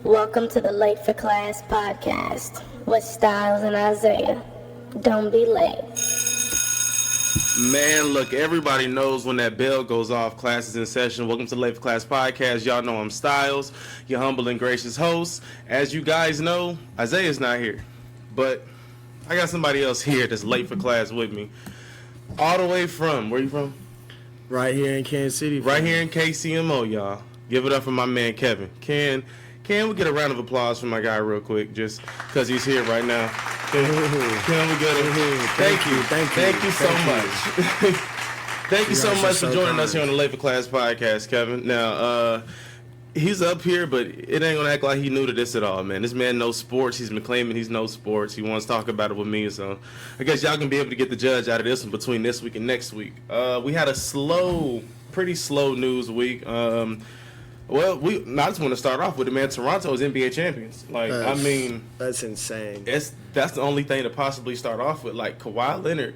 Welcome to the Late for Class Podcast with Stiles and Isaiah. Don't be late. Man, look, everybody knows when that bell goes off, class is in session. Welcome to the Late for Class Podcast. Y'all know I'm Stiles, your humble and gracious host. As you guys know, Isaiah's not here, but I got somebody else here that's late for class with me. All the way from, where you from? Right here in Kansas City. Right here in KCMO, y'all. Give it up for my man, Kevin. Can we get a round of applause for my guy real quick, just because he's here right now? Can we get him? Thank you so much. Thank you so much for joining us here on the Late for Class Podcast, Kevin. Now, he's up here, but it ain't gonna act like he new to this at all, man. This man knows sports. He's been claiming he's knows sports. He wants to talk about it with me, so I guess y'all can be able to get the judge out of this one between this week and next week. We had a pretty slow news week. Well, I just want to start off with it, man. Toronto's NBA champions. That's insane. That's the only thing to possibly start off with. Like, Kawhi Leonard,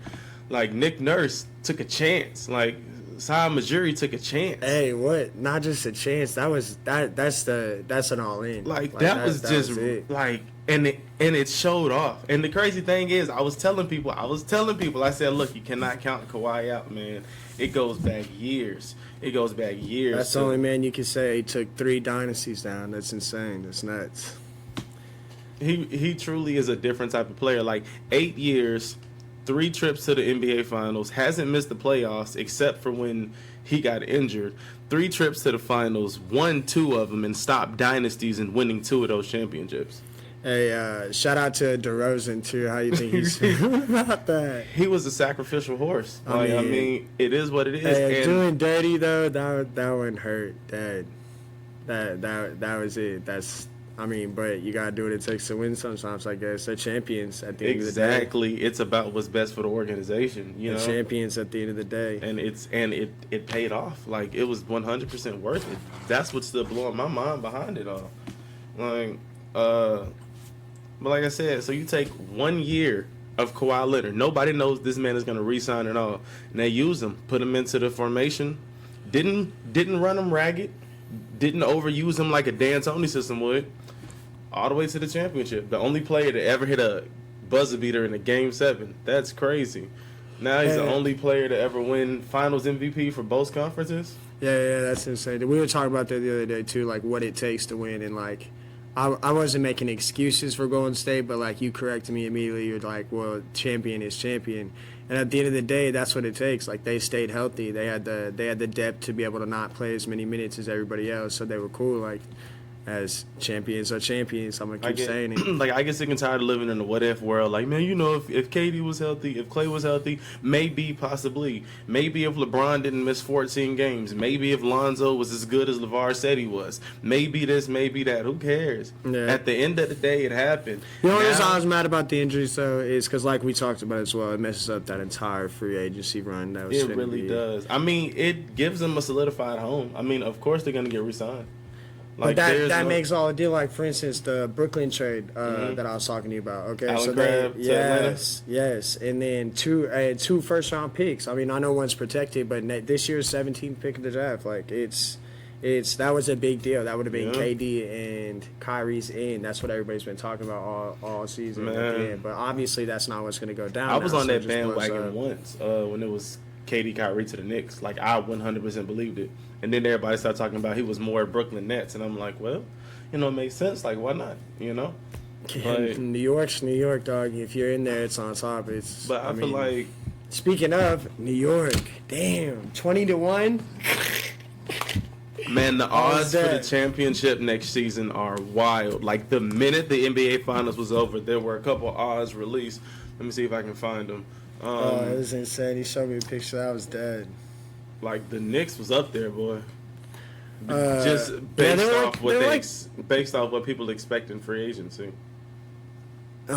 like, Nick Nurse took a chance. Like, Sai Majuri took a chance. Hey, what? Not just a chance. That's an all-in. That was it. Like, and it showed off. And the crazy thing is, I was telling people, I said, look, you cannot count Kawhi out, man. It goes back years. That's the only man you can say he took 3 dynasties down. That's insane. That's nuts. He truly is a different type of player. Like, 8 years, 3 trips to the NBA Finals, hasn't missed the playoffs except for when he got injured. 3 trips to the Finals, won 2 of them, and stopped dynasties and winning 2 of those championships. Hey, shout out to DeRozan, too. How you think he's feeling about that? He was a sacrificial horse. I mean, it is what it is. Hey, doing dirty, though, that wouldn't hurt. That was it. But you got to do what it takes to win sometimes, I guess. They're champions at the end of the day. Exactly. It's about what's best for the organization, you know? Champions at the end of the day. And it paid off. Like, it was 100% worth it. That's what's still blowing my mind behind it all. But like I said, so you take 1 year of Kawhi Leonard. Nobody knows this man is going to re-sign at all. And they use him, put him into the formation. Didn't run him ragged. Didn't overuse him like a D'Antoni system would. All the way to the championship. The only player to ever hit a buzzer beater in a Game 7. That's crazy. Now he's the only player to ever win Finals MVP for both conferences. Yeah, that's insane. We were talking about that the other day, too, like what it takes to win. And, like, I wasn't making excuses for Golden State, but, like, you corrected me immediately. You're like, well, champion is champion. And at the end of the day, that's what it takes. Like, they stayed healthy. They had the depth to be able to not play as many minutes as everybody else, so they were cool. Like, as champions are champions, I'm going to keep saying it. Like, I get sick and tired of living in the what-if world. Like, man, you know, if KD was healthy, if Clay was healthy, maybe if LeBron didn't miss 14 games, maybe if Lonzo was as good as LeVar said he was, maybe this, maybe that, who cares? Yeah. At the end of the day, it happened. The only reason I was mad about the injuries, though, is because, like we talked about as well, it messes up that entire free agency run. It really does. I mean, it gives them a solidified home. I mean, of course they're going to get re-signed. Like, but that makes all the deal. Like, for instance, the Brooklyn trade that I was talking to you about. Okay, Allen Crabbe to Atlanta. Yes, and then 2 first-round picks. I mean, I know one's protected, but this year's 17th pick of the draft. Like, that was a big deal. That would have been KD and Kyrie's end. That's what everybody's been talking about all season. Man. But obviously, that's not what's going to go down. I was on that bandwagon once when it was KD Kyrie to the Knicks. Like, I 100% believed it. And then everybody started talking about he was more Brooklyn Nets. And I'm like, well, you know, it makes sense. Like, why not? You know? But New York's New York, dog. If you're in there, it's on top. But I feel like... Speaking of New York, damn, 20-1? Man, the odds for the championship next season are wild. Like, the minute the NBA Finals was over, there were a couple odds released. Let me see if I can find them. It was insane. He showed me a picture. I was dead. Like, the Knicks was up there, boy. Just based off what people expect in free agency. They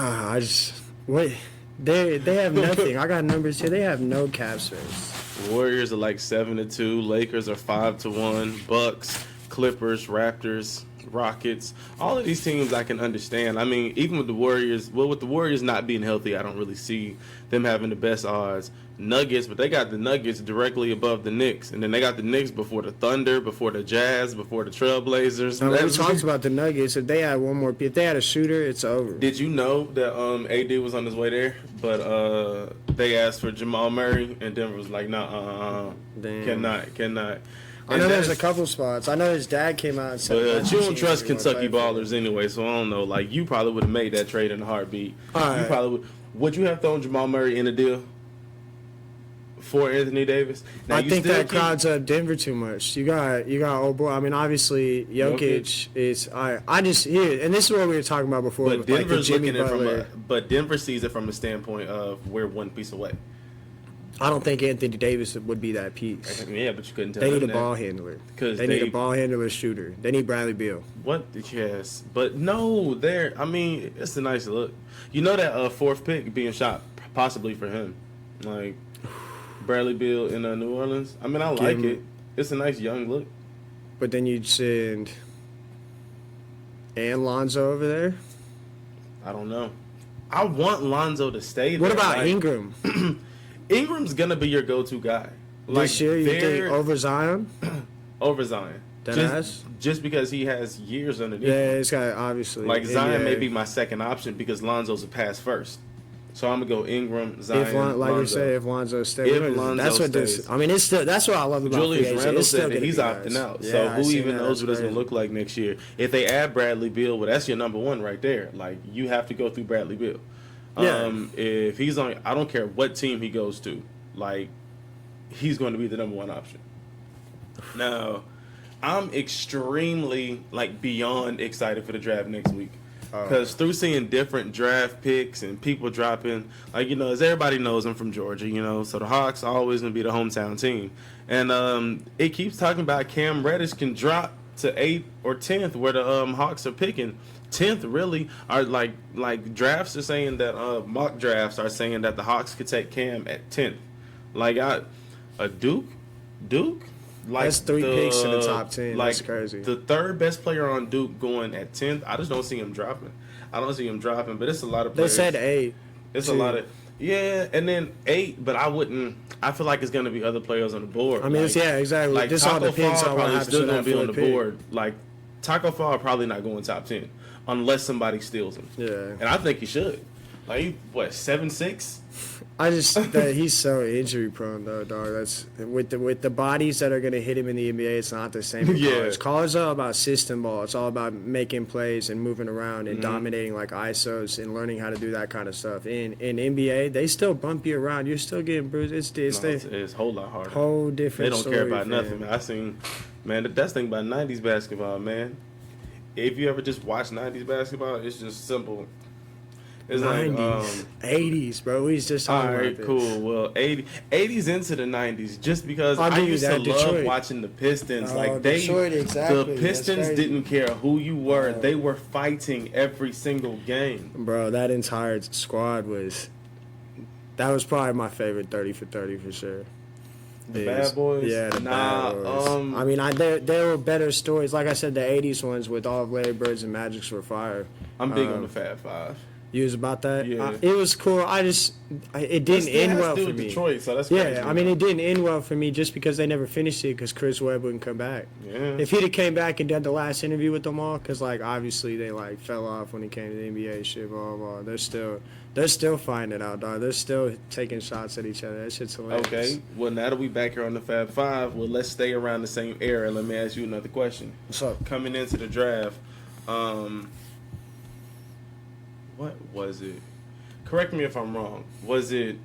have nothing. I got numbers here. They have no cap space. Warriors are like 7-2. Lakers are 5-1. Bucks, Clippers, Raptors, Rockets, all of these teams I can understand. I mean, even with the Warriors, with the Warriors not being healthy, I don't really see them having the best odds. Nuggets, but they got the Nuggets directly above the Knicks, and then they got the Knicks before the Thunder, before the Jazz, before the Trailblazers. Now, we talked about the Nuggets. If they had one more, if they had a shooter, it's over. Did you know that AD was on his way there, but they asked for Jamal Murray, and Denver was like, nah, cannot. I know there's a couple spots. I know his dad came out and said, you don't trust Kentucky ballers anyway, so I don't know. Like, you probably would have made that trade in a heartbeat. You probably would you have thrown Jamal Murray in the deal for Anthony Davis? Now, I think that crowds up Denver too much. You got old boy. I mean, obviously Jokic is. I just here, and this is what we were talking about before. But with Denver's like looking at Butler. but Denver sees it from a standpoint of we're one piece away. I don't think Anthony Davis would be that piece. Yeah, but you couldn't tell They them need a that. ball handler. Because they need a ball handler shooter. They need Bradley Beal. What? Yes, but no, I mean, it's a nice look. You know that fourth pick being shot possibly for him, like Bradley Beal in New Orleans. I mean, I like it. It's a nice young look. But then you'd send Lonzo over there. I don't know. I want Lonzo to stay there. What about like, Ingram? Ingram's gonna be your go-to guy. Like, this year, you think over Zion? Over Zion. Just because he has years underneath. Yeah, it's got obviously. Like Zion may be my second option because Lonzo's a pass first. So I'm gonna go Ingram, Zion, like Lonzo. you say, if Lonzo stays, that's what this. I mean, it's still that's what I love about Julius Randle said that he's opting out. Yeah, so who even knows what it's gonna look like next year? If they add Bradley Beal, well, that's your number one right there. Like you have to go through Bradley Beal. If he's on, I don't care what team he goes to, like he's going to be the number one option. Now, I'm extremely beyond excited for the draft next week because through seeing different draft picks and people dropping, as everybody knows, I'm from Georgia, so the Hawks are always going to be the hometown team, and it keeps talking about Cam Reddish can drop to 8th or 10th where the Hawks are picking. 10th really are like drafts are saying that mock drafts are saying that the Hawks could take Cam at 10th. Duke, that's 3 picks in the top 10. That's crazy. The third best player on Duke going at 10th. I just don't see him dropping. But it's a lot of players. They said 8. It's a lot of and then 8. But I feel like it's gonna be other players on the board. I mean, exactly. This all depends on what happens still gonna be on the pick. board. Like Taco Fall probably not going top 10 unless somebody steals him. Yeah, and I think he should. 7'6"? I just that he's so injury prone though, dog. That's with the bodies that are gonna hit him in the NBA. It's not the same. College. College is all about system ball. It's all about making plays and moving around and dominating like ISOs and learning how to do that kind of stuff. In NBA, they still bump you around. You're still getting bruised. It's a whole lot harder. Whole different. They don't care about nothing. Man. I seen, man, the best thing about '90s basketball, man. If you ever just watch '90s basketball, it's just simple. It's 90s, 80s, bro. We just talking about this. All right, cool. Well, 80s into the 90s, just because I used to love watching the Pistons. The Pistons didn't care who you were; they were fighting every single game. Bro, that entire squad was probably my favorite 30 for 30 for sure. The Bad Boys? Yeah, the Bad Boys. I mean, there were better stories. Like I said, the 80s ones with all of Larry Birds and Magics were fire. I'm big on the Fab Five. You was about that? Yeah. It was cool. It didn't end well for me. Detroit, so that's crazy. I mean, it didn't end well for me just because they never finished it because Chris Webb wouldn't come back. Yeah. If he'd have came back and done the last interview with them all, because, obviously they, fell off when it came to the NBA shit, blah, blah, blah. They're still finding it out, dog. They're still taking shots at each other. That shit's hilarious. Okay. Well, now that we back here on the Fab Five, well, let's stay around the same era. Let me ask you another question. What's up? Coming into the draft, what was it? Correct me if I'm wrong. Was it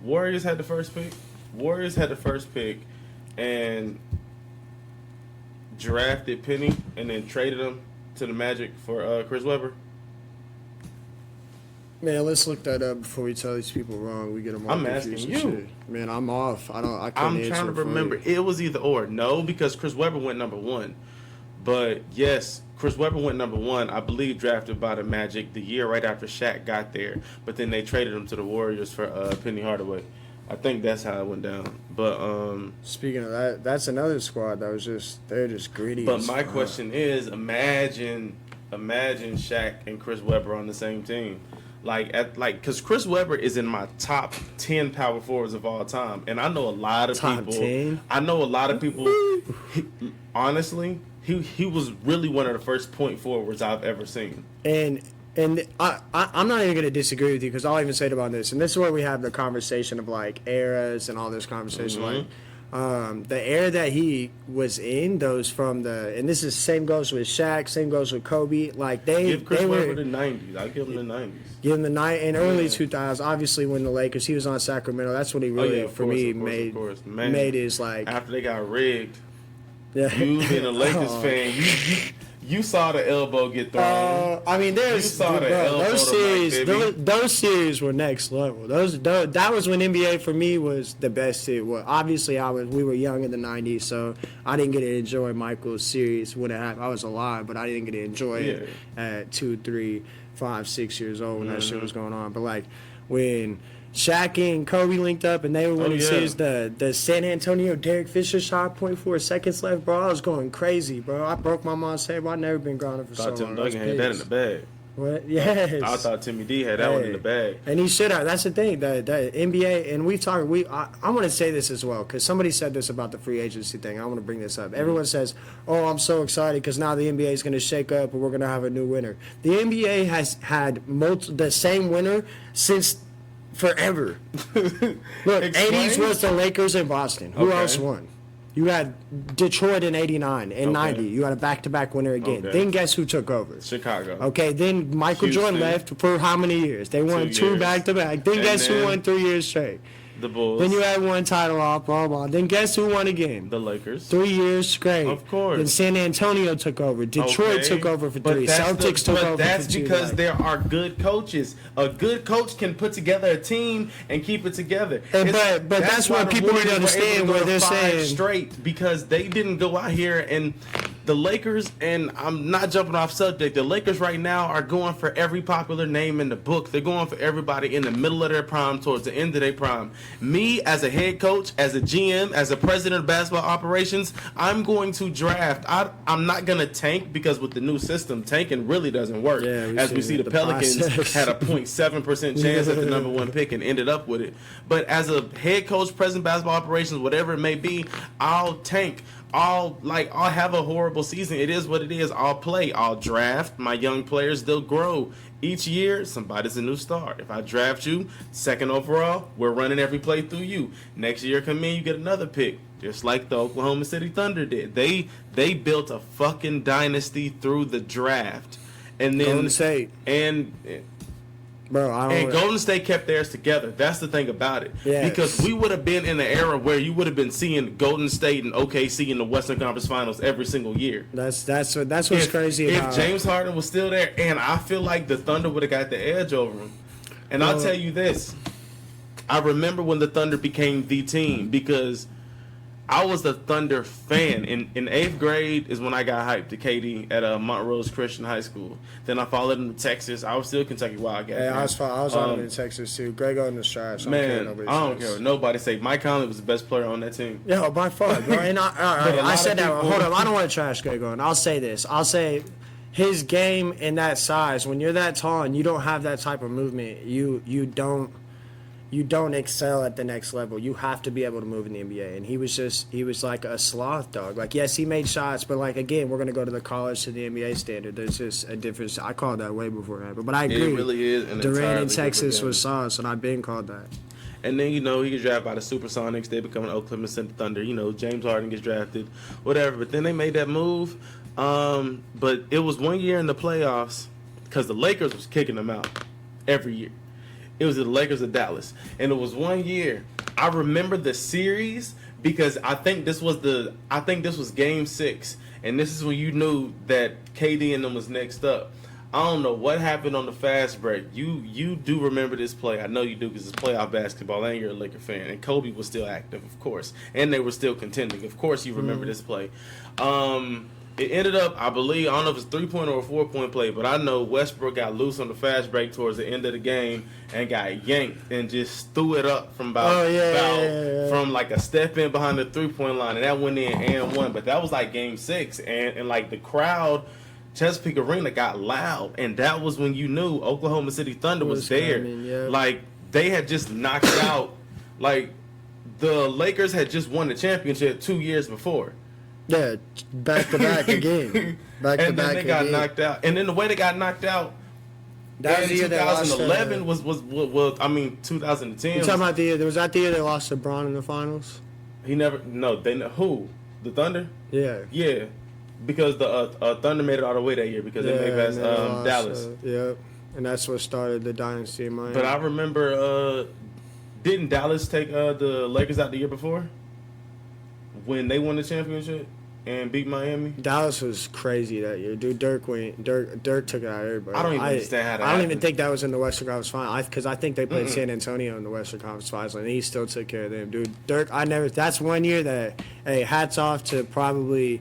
Warriors had the first pick? Warriors had the first pick and drafted Penny and then traded him to the Magic for Chris Webber? Man, let's look that up before we tell these people wrong. We get them all I'm confused asking and you. shit. Man, I'm off. I'm trying to remember. It was either or. No, because Chris Webber went number 1. But yes, Chris Webber went number 1, I believe, drafted by the Magic the year right after Shaq got there. But then they traded him to the Warriors for Penny Hardaway. I think that's how it went down. But speaking of that, that's another squad that was they're just greedy. But my question is, imagine Shaq and Chris Webber on the same team. Because Chris Webber is in my top 10 power forwards of all time, and I know a lot of top people. 10? I know a lot of people. Honestly, he was really one of the first point forwards I've ever seen. And I'm not even going to disagree with you, because I'll even say it about this. And this is where we have the conversation of like eras and all this conversation. Mm-hmm. Like the era that he was in, those from and this is same goes with Shaq, same goes with Kobe. Like Give Chris were Webber the 90s. I'll give him the 90s. Give him the night and early 2000s. Obviously, when the Lakers, he was on Sacramento. That's when he really, made his like. After they got rigged. Yeah. You being a Lakers fan, you saw the elbow get thrown. I mean, those series were next level. That was when NBA for me was the best series. Well, obviously we were young in the 90s, so I didn't get to enjoy Michael's series when it happened. I was alive, but I didn't get to enjoy it at 2, 3, 5, 6 years old when that shit was going on. But like when Shaq and Kobe linked up and they were winning series, the San Antonio Derek Fisher shot, 0.4 seconds left, bro. I was going crazy, bro. I broke my mom's table. I've never been grounded for so long. I thought Tim Duncan had that in the bag. What? Yes. I thought Timmy D had that one in the bag. And he should have. That's the thing. The NBA, and we've talked, I want to say this as well, because somebody said this about the free agency thing. I want to bring this up. Everyone says, oh, I'm so excited because now the NBA is going to shake up and we're going to have a new winner. The NBA has had the same winner since forever. Look, 80s was the Lakers in Boston. Who else won? You had Detroit in 89 and 90. You had a back-to-back winner again. Then guess who took over? Chicago. Okay, then Michael Jordan left for how many years? They won 2 back-to-back. Then guess who won 3 years straight? The Bulls. Then you had one title off, blah, blah. Then guess who won again? The Lakers. 3 years straight. Of course. Then San Antonio took over. Detroit took over for 3. Celtics took over for 2. But that's because there are good coaches. A good coach can put together a team and keep it together. But that's what people need to understand where they're saying. Straight because they didn't go out here and the Lakers, and I'm not jumping off subject, the Lakers right now are going for every popular name in the book. They're going for everybody in the middle of their prime towards the end of their prime. Me, as a head coach, as a GM, as a president of basketball operations, I'm going to draft. I'm not going to tank because with the new system, tanking really doesn't work. As we see, the Pelicans had a 0.7% chance at the number 1 pick and ended up with it. But as a head coach, president of basketball operations, whatever it may be, I'll tank. I'll have a horrible season. It is what it is. I'll play. I'll draft my young players. They'll grow. Each year, somebody's a new star. If I draft you, 2nd overall, we're running every play through you. Next year come in, you get another pick. Just like the Oklahoma City Thunder did. They built a fucking dynasty through the draft. And then Golden State. And Golden State kept theirs together. That's the thing about it. Yes. Because we would have been in an era where you would have been seeing Golden State and OKC in the Western Conference Finals every single year. That's what's crazy about it. If James Harden was still there, and I feel like the Thunder would have got the edge over him. And I'll tell you this. I remember when the Thunder became the team because I was a Thunder fan. In 8th grade is when I got hyped to KD at Montrose Christian High School. Then I followed him to Texas. I was still Kentucky Wildcat. Yeah, I was on him in Texas too. Greg Oden is trash. I don't care what nobody say. Mike Conley was the best player on that team. Yeah, by far, bro. And I said that. Hold up, I don't want to trash Greg Oden. I'll say this. I'll say his game in that size, when you're that tall and you don't have that type of movement, you don't excel at the next level. You have to be able to move in the NBA. And he was like a sloth dog. Like, yes, he made shots, but like, again, we're going to go to the college to the NBA standard. There's just a difference. I called that way before it happened. But I agree. It really is. Durant in Texas was sauce, and I've been called that. And then, he gets drafted by the Supersonics. They become an Oklahoma City Thunder. James Harden gets drafted, whatever. But then they made that move. But it was 1 year in the playoffs because the Lakers was kicking them out every year. It was the Lakers of Dallas. And it was 1 year. I remember the series because I think this was game 6. And this is when you knew that KD and them was next up. I don't know what happened on the fast break. You do remember this play. I know you do because it's playoff basketball and you're a Laker fan. And Kobe was still active, of course. And they were still contending. Of course you remember this play. It ended up, I believe, I don't know if it's 3-point or a 4-point play, but I know Westbrook got loose on the fast break towards the end of the game and got yanked and just threw it up from from like a step in behind the 3-point line, and that went in and one. But that was like game 6, and like the crowd, Chesapeake Arena got loud, and that was when you knew Oklahoma City Thunder was there. Like they had just knocked out, like the Lakers had just won the championship 2 years before. Yeah, back to back again. Back to back again. And then they got knocked out. And then the way they got knocked out, that was the year 2011 was 2010. You talking about the year? Was that the year they lost to LeBron in the finals? Who? The Thunder? Yeah. Yeah. Because the Thunder made it all the way that year because they made past Dallas. Yep. And that's what started the dynasty in Miami. But I remember, didn't Dallas take the Lakers out the year before? When they won the championship and beat Miami? Dallas was crazy that year. Dude, Dirk took it out of everybody. I don't even understand how that I don't even think that was in the Western Conference Final. Because I think they played San Antonio in the Western Conference Finals, and he still took care of them. Dude, Dirk, that's one year that, hey, hats off to probably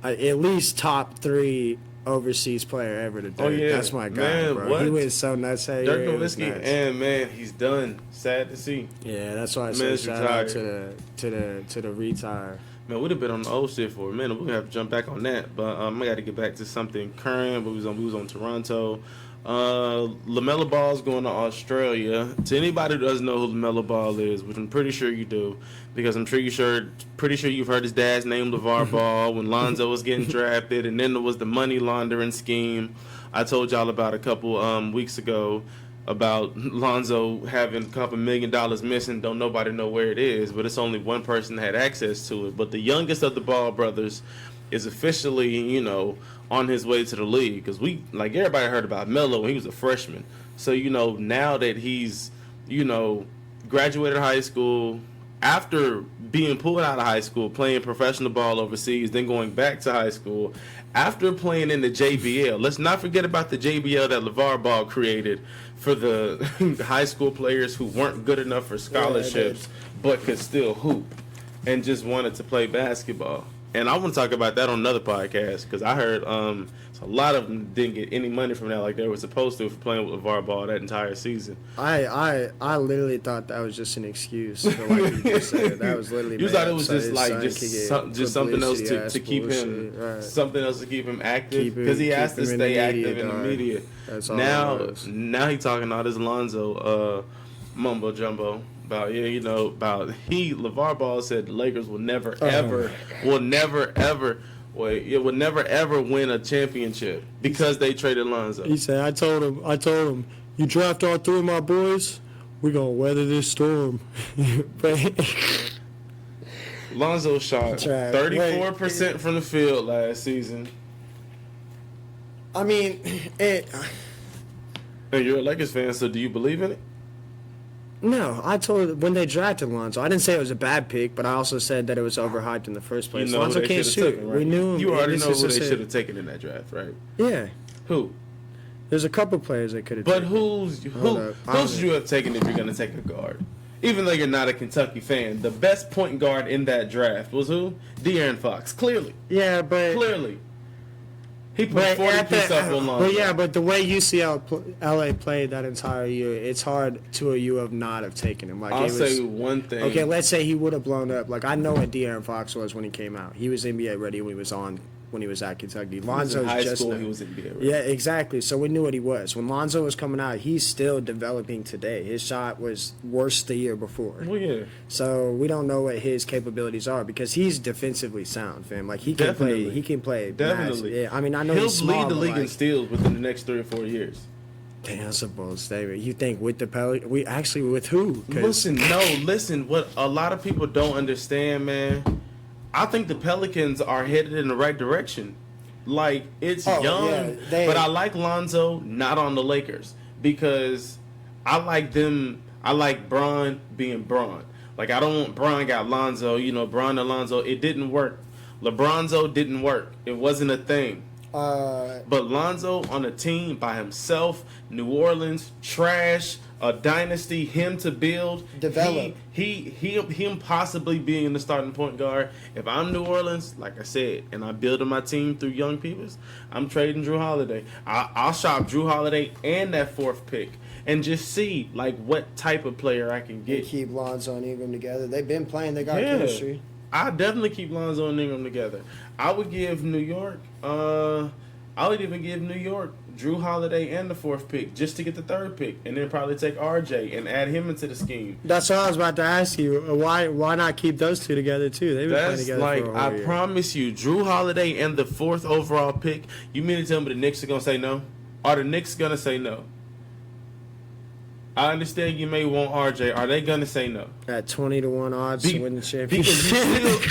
at least top 3 overseas player ever to Dirk. Oh, yeah. That's my guy, man, bro. What? He was so nuts that Dirk year. Nowitzki, and man, he's done. Sad to see. Yeah, that's why I said shout out to the retire. Man, we'd have been on the old shit for a minute. We're gonna have to jump back on that. But I got to get back to something current. We was on Toronto. LaMelo Ball's going to Australia. To anybody who doesn't know who LaMelo Ball is, which I'm pretty sure you do, because I'm pretty sure you've heard his dad's name, LeVar Ball, when Lonzo was getting drafted, and then there was the money laundering scheme I told y'all about a couple weeks ago about Lonzo having a couple $1 million missing. Don't nobody know where it is, but it's only one person that had access to it. But the youngest of the Ball brothers is officially, on his way to the league, because everybody heard about Melo when he was a freshman. So, now that he's, graduated high school, after being pulled out of high school, playing professional ball overseas, then going back to high school, after playing in the JBL, let's not forget about the JBL that LeVar Ball created for the high school players who weren't good enough for scholarships but could still hoop and just wanted to play basketball. And I want to talk about that on another podcast because I heard a lot of them didn't get any money from that like they were supposed to for playing with LeVar Ball that entire season. I literally thought that was just an excuse for like you just said. That was literally you thought it was just something else to keep him something else to keep him active because he has to stay active in the media. That's all now he talking all this Lonzo mumbo jumbo. LeVar Ball said the Lakers will never ever win a championship because they traded Lonzo. He said, I told him, you draft all 3 of my boys, we're going to weather this storm. Lonzo shot 34% from the field last season. I mean, and you're a Lakers fan, so do you believe in it? No, I told when they drafted Lonzo, I didn't say it was a bad pick, but I also said that it was overhyped in the first place. Lonzo can't shoot. Taken, right? We knew him. You already know who they should have taken in that draft, right? Yeah. Who? There's a couple players they could have taken. But who should you have taken if you're going to take a guard? Even though you're not a Kentucky fan, the best point guard in that draft was who? De'Aaron Fox. Clearly. Yeah, but... Clearly. He put 40 piece up on Lonzo. But yeah, but the way UCLA played that entire year, it's hard to you have not have taken him. I'll say one thing. Okay, let's say he would have blown up. Like I know what De'Aaron Fox was when he came out. He was NBA ready when he was at Kentucky. Lonzo's high just school. He was NBA ready. Yeah, exactly. So we knew what he was. When Lonzo was coming out, he's still developing today. His shot was worse the year before. Well, yeah. So we don't know what his capabilities are because he's defensively sound, fam. Like he can play. He can play. Definitely. Yeah. I mean, I know he'll he's small, lead the league in steals within the next 3 or 4 years. Damn, that's a bold statement. You think with the Pelican? We actually with who? Listen. What a lot of people don't understand, man. I think the Pelicans are headed in the right direction. Like, it's young, but I like Lonzo not on the Lakers because I like them. I like Bron being Bron. Like, I don't want Bron got Lonzo, Bron and Lonzo. It didn't work. LeBronzo didn't work. It wasn't a thing. But Lonzo on a team by himself, New Orleans, trash, a dynasty, him to build, develop. Him possibly being the starting point guard. If I'm New Orleans, like I said, and I'm building my team through young people, I'm trading Drew Holiday. I'll shop Drew Holiday and that 4th pick and just see like what type of player I can get. They keep Lonzo and Ingram together. They've been playing. They got chemistry. I definitely keep Lonzo and Ingram together. I would give New York. I would even give New York Drew Holiday and the 4th pick just to get the 3rd pick, and then probably take RJ and add him into the scheme. That's what I was about to ask you. Why not keep those two together too? They've been playing together like, for a whole year. I promise you, Drew Holiday and the 4th overall pick. You mean to tell me the Knicks are gonna say no? Are the Knicks gonna say no? I understand you may want RJ. Are they gonna say no? At 20-1 odds to win the championship.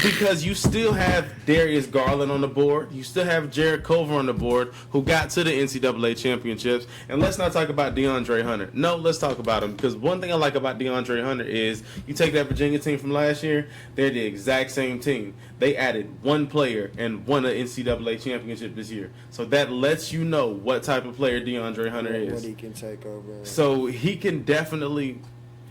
Because you still have Darius Garland on the board. You still have Jared Culver on the board, who got to the NCAA championships. And let's not talk about DeAndre Hunter. No, let's talk about him. Because one thing I like about DeAndre Hunter is you take that Virginia team from last year, they're the exact same team. They added one player and won an NCAA championship this year. So that lets you know what type of player DeAndre Hunter is. What he can take over. So he can definitely,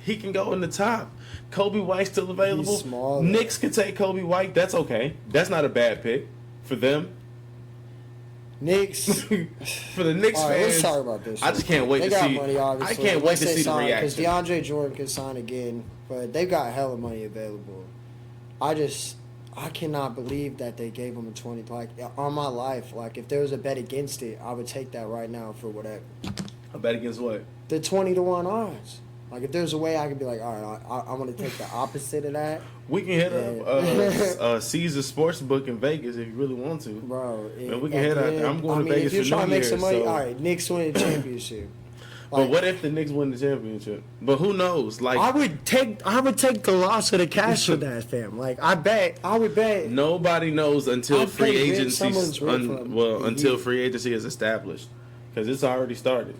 he can go in the top. Kobe White's still available. He's small, Knicks can take Kobe White. That's okay. That's not a bad pick for them. Knicks. For the Knicks All right, fans, let's talk about this. I just can't wait they to got see. money, obviously. I can't wait to see the Because reaction. DeAndre Jordan could sign again, but they've got hella money available. I cannot believe that they gave him a 20. Like, on my life, like, if there was a bet against it, I would take that right now for whatever. A bet against what? The 20-1 odds. Like, if there's a way I could be like, all right, I want to take the opposite of that. We can hit up Caesar Sportsbook in Vegas if you really want to. Bro. Man, we can head out there. I'm going to Vegas if you're for trying New to make some money, Year's, so. all right, Knicks win the championship. But what if the Knicks win the championship? But who knows? Like, I would take the loss of the cash for that, fam. Like, I would bet. Nobody knows until free agency until until free agency is established, because it's already started.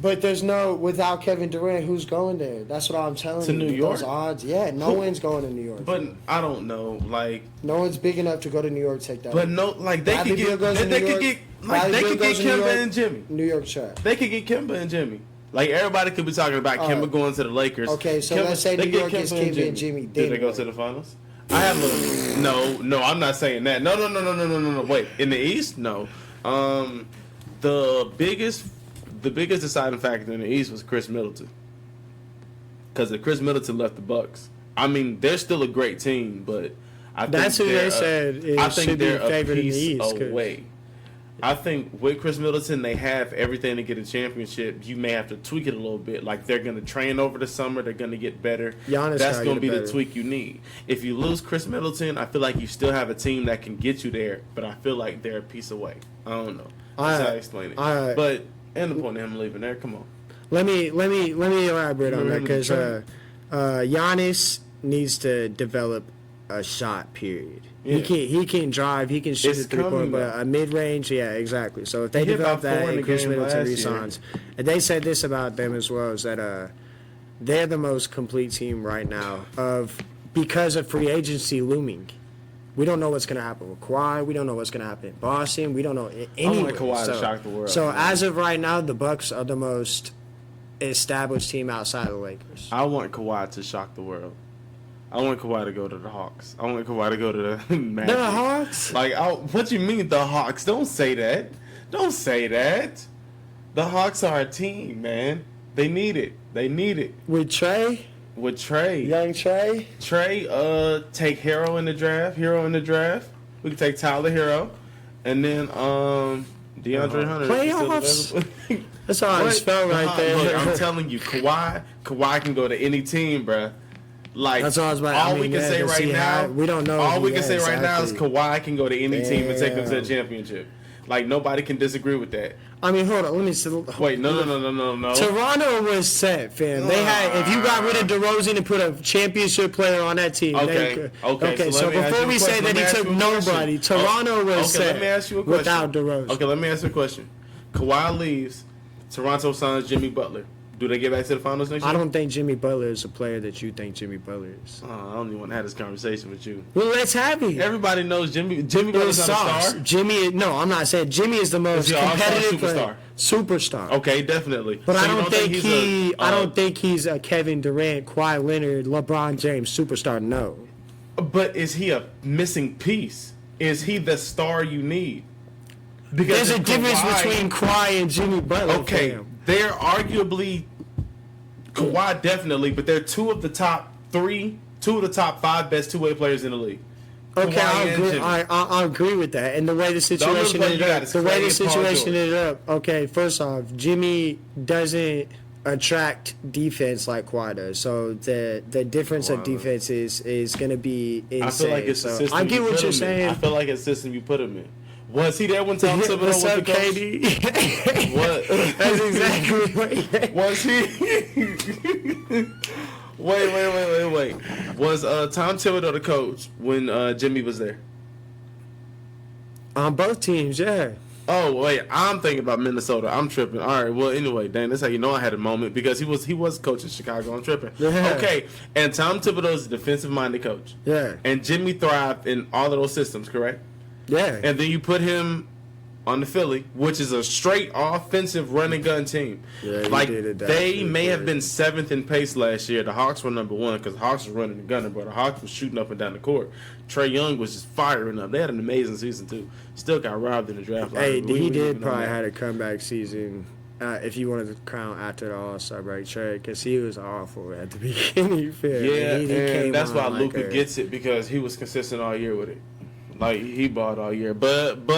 But there's without Kevin Durant, who's going there? That's what I'm telling you. To New York? Those odds, yeah, no one's going to New York. But I don't know, like, no one's big enough to go to New York. Take that. But no, like they could get Kemba and Jimmy. New York trash. They could get Kemba and Jimmy. Like, everybody could be talking about Kemba going to the Lakers. Okay, so let's say New York gets Kemba and Jimmy. Did they go to the finals? I have no. I'm not saying that. No. Wait, in the East, no. The biggest deciding factor in the East was Chris Middleton. Because if Chris Middleton left the Bucks, I mean, they're still a great team, but I think who they said should be favored in the East. Away. I think with Chris Middleton, they have everything to get a championship. You may have to tweak it a little bit. Like, they're going to train over the summer. They're going to get better. That's going to be the tweak you need. If you lose Chris Middleton, I feel like you still have a team that can get you there, but I feel like they're a piece away. I don't know. That's how I explain it. But, and the point of him leaving there, come on. Let me elaborate on that, because Giannis needs to develop a shot, period. Yeah. He can drive, he can shoot a 3-point, but a mid-range, yeah, exactly. So if they develop that and Chris Middleton resigns, and they said this about them as well, is that they're the most complete team right now because of free agency looming. We don't know what's going to happen with Kawhi. We don't know what's going to happen in Boston. We don't know anywhere. I want Kawhi to shock the world. So as of right now, the Bucks are the most established team outside of the Lakers. I want Kawhi to shock the world. I want Kawhi to go to the Hawks. I want Kawhi to go to the Magic. The Hawks? Like, what you mean the Hawks? Don't say that. Don't say that. The Hawks are a team, man. They need it. They need it. With Trey? With Trey. Young Trey? Trey, take Hero in the draft. We can take Tyler Hero. And then DeAndre Hunter. Playoffs? That's how I spell right there. Look, I'm telling you, Kawhi can go to any team, bruh. Like, that's all we can say right now. We don't know. All we can say right now is Kawhi can go to any team and take them to the championship. Like, nobody can disagree with that. I mean, hold on. Let me see. Wait, no. Toronto was set, fam. They had, if you got rid of DeRozan and put a championship player on that team. Okay. So before we say that he took nobody, Toronto was set let me ask you a question. Without DeRozan. Okay, let me ask you a question. Kawhi leaves. Toronto signs Jimmy Butler. Do they get back to the finals next year? I don't think Jimmy Butler is a player that you think Jimmy Butler is. I don't even want to have this conversation with you. Well, let's have it. Everybody knows Jimmy Butler's not a star. No, I'm not saying Jimmy is the most competitive player. Superstar. Okay, definitely. But I don't think he's a Kevin Durant, Kawhi Leonard, LeBron James superstar. No. But is he a missing piece? Is he the star you need? Because there's a difference between Kawhi and Jimmy Butler. Okay, they're arguably Kawhi definitely, but they're two of the top 5 best two-way players in the league. Okay, I agree with that. And the way the situation ended up, okay, first off, Jimmy doesn't attract defense like Kawhi does. So the difference of defense is going to be insane. I feel like it's the system. I get what you're saying. I feel like it's the system you put him in. Was he there when Tom Thibodeau was the coach? KD? What? That's exactly what. Was he? Wait. Was Tom Thibodeau the coach when Jimmy was there? On both teams, yeah. Oh wait, I'm thinking about Minnesota. I'm tripping. All right. Well, anyway, Dan, that's how you know I had a moment because he was coaching Chicago. I'm tripping. Yeah. Okay, and Tom Thibodeau is a defensive-minded coach. Yeah. And Jimmy thrived in all of those systems, correct? Yeah. And then you put him on the Philly, which is a straight offensive run and gun team. Yeah, like they may have been 7th in pace last year. The Hawks were number 1 because the Hawks were running the gunner, but the Hawks was shooting up and down the court. Trae Young was just firing up. They had an amazing season too. Still got robbed in the draft. Hey, he did probably had a comeback season. If you wanted to crown after the All-Star break, Trae, because he was awful at the beginning. Yeah, and that's why Luka gets it because he was consistent all year with it. Like he bought all year, but we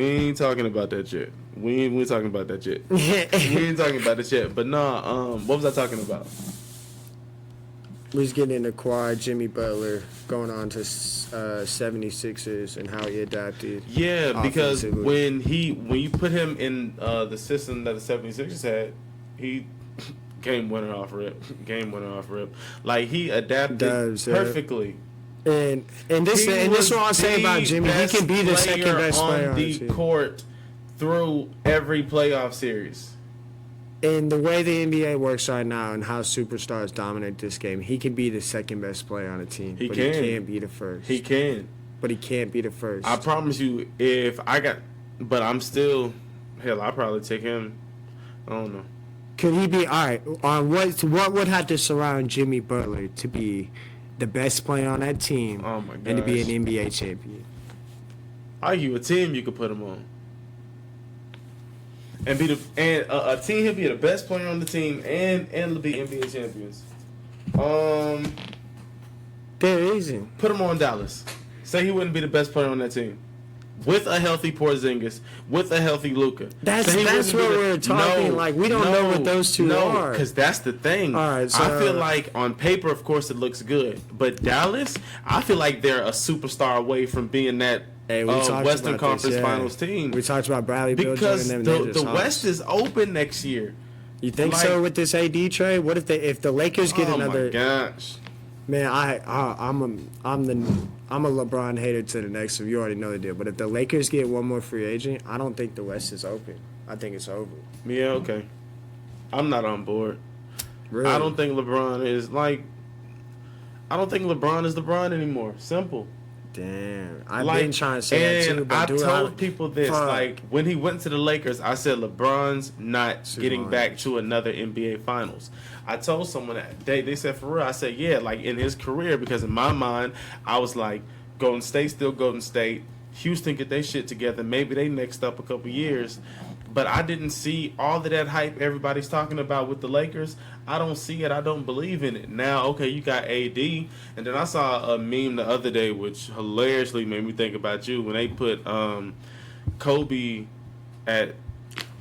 ain't talking about that yet. We ain't talking about that yet. We ain't talking about that yet. But what was I talking about? We was getting into Kawhi, Jimmy Butler, going on to 76ers and how he adapted. Yeah, because when you put him in the system that the 76ers had, he game winner off rip. Like he adapted perfectly. And this is what I'm saying about Jimmy. He can be the second best player on the court through every playoff series. And the way the NBA works right now and how superstars dominate this game, he can be the second best player on a team. He can't be the first. He can. But he can't be the first. I promise you, but I'm still, hell, I'd probably take him. I don't know. Could he be, all right, what would have to surround Jimmy Butler to be the best player on that team and to be an NBA champion? Are you a team you could put him on? And a team he'll be the best player on the team and be NBA champions. There isn't. Put him on Dallas. Say he wouldn't be the best player on that team. With a healthy Porzingis, with a healthy Luka. That's what we're talking. We don't know what those two are. Because that's the thing. All right, so I feel like on paper, of course, it looks good. But Dallas, I feel like they're a superstar away from being that Western Conference Finals team. We talked about Bradley Beal because the West is open next year. You think so with this AD trade? What if the Lakers get another? Oh my gosh. Man, I'm a LeBron hater to the next. So you already know the deal. But if the Lakers get one more free agent, I don't think the West is open. I think it's over. Yeah, okay. I'm not on board. Really? I don't think LeBron is LeBron anymore. Simple. Damn, I've been trying to say that too. But I told people this, when he went to the Lakers, I said LeBron's not getting back to another NBA Finals. I told someone that they said for real. I said in his career, because in my mind I was like, Golden State still Golden State. Houston get their shit together. Maybe they next up a couple years. But I didn't see all of that hype everybody's talking about with the Lakers. I don't see it. I don't believe in it. Now, okay, you got AD. And then I saw a meme the other day, which hilariously made me think about you, when they put Kobe at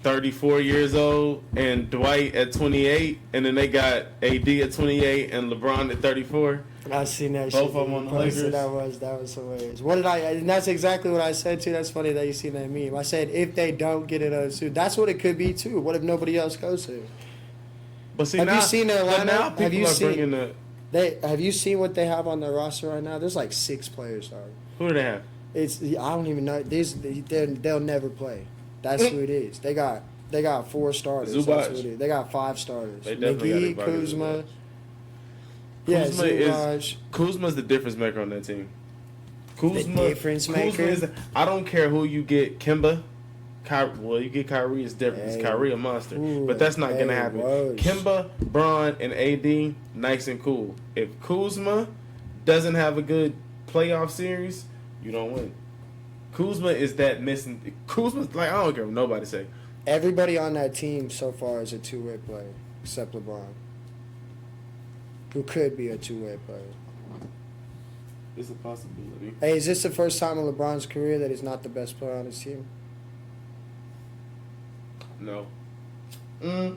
34 years old and Dwight at 28. And then they got AD at 28 and LeBron at 34. I seen that. Both of them on the Lakers. That was hilarious. What did and that's exactly what I said too. That's funny that you seen that meme. I said if they don't get another suit, that's what it could be too. What if nobody else goes to? But see, have you seen their lineup? Have you seen what they have on their roster right now? There's like 6 players. Sorry. Who do they have? I don't even know. They'll never play. That's who it is. They got They got 4 starters. Zubac. That's what it is. They got 5 starters. They definitely McGee, got Kuzma. Yeah, Kuzma Zubac. Kuzma's the difference maker on that team. Kuzma, difference maker? I don't care who you get, Kemba. You get Kyrie, it's different. It's Kyrie a monster. But that's not going to happen. Kemba, Bron, and AD, nice and cool. If Kuzma doesn't have a good playoff series, you don't win. Kuzma is that missing. Kuzma's like, I don't care what nobody say. Everybody on that team so far is a two-way player, except LeBron, who could be a two-way player. It's a possibility. Hey, is this the first time in LeBron's career that he's not the best player on his team? No. I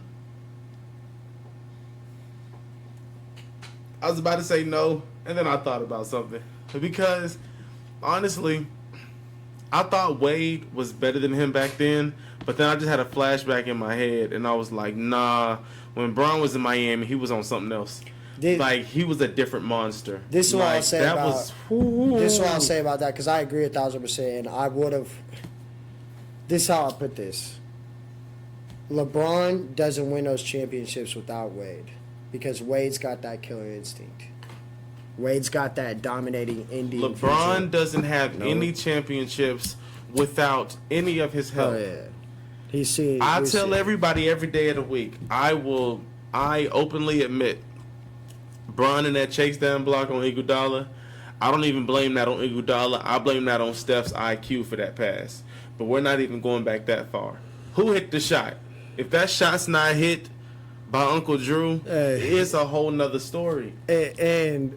was about to say no, and then I thought about something. Because, honestly, I thought Wade was better than him back then, but then I just had a flashback in my head, and I was like, nah. When Bron was in Miami, he was on something else. He was a different monster. This is what I'll say about this is what I'll say about that, because I agree 1,000%, and I would have. This is how I put this. LeBron doesn't win those championships without Wade, because Wade's got that killer instinct. Wade's got that dominating Indian. LeBron doesn't have any championships without any of his help. Oh yeah, I tell everybody every day of the week. I openly admit, Bron and that chase down block on Iguodala. I don't even blame that on Iguodala. I blame that on Steph's IQ for that pass. But we're not even going back that far. Who hit the shot? If that shot's not hit by Uncle Drew, it's a whole nother story. And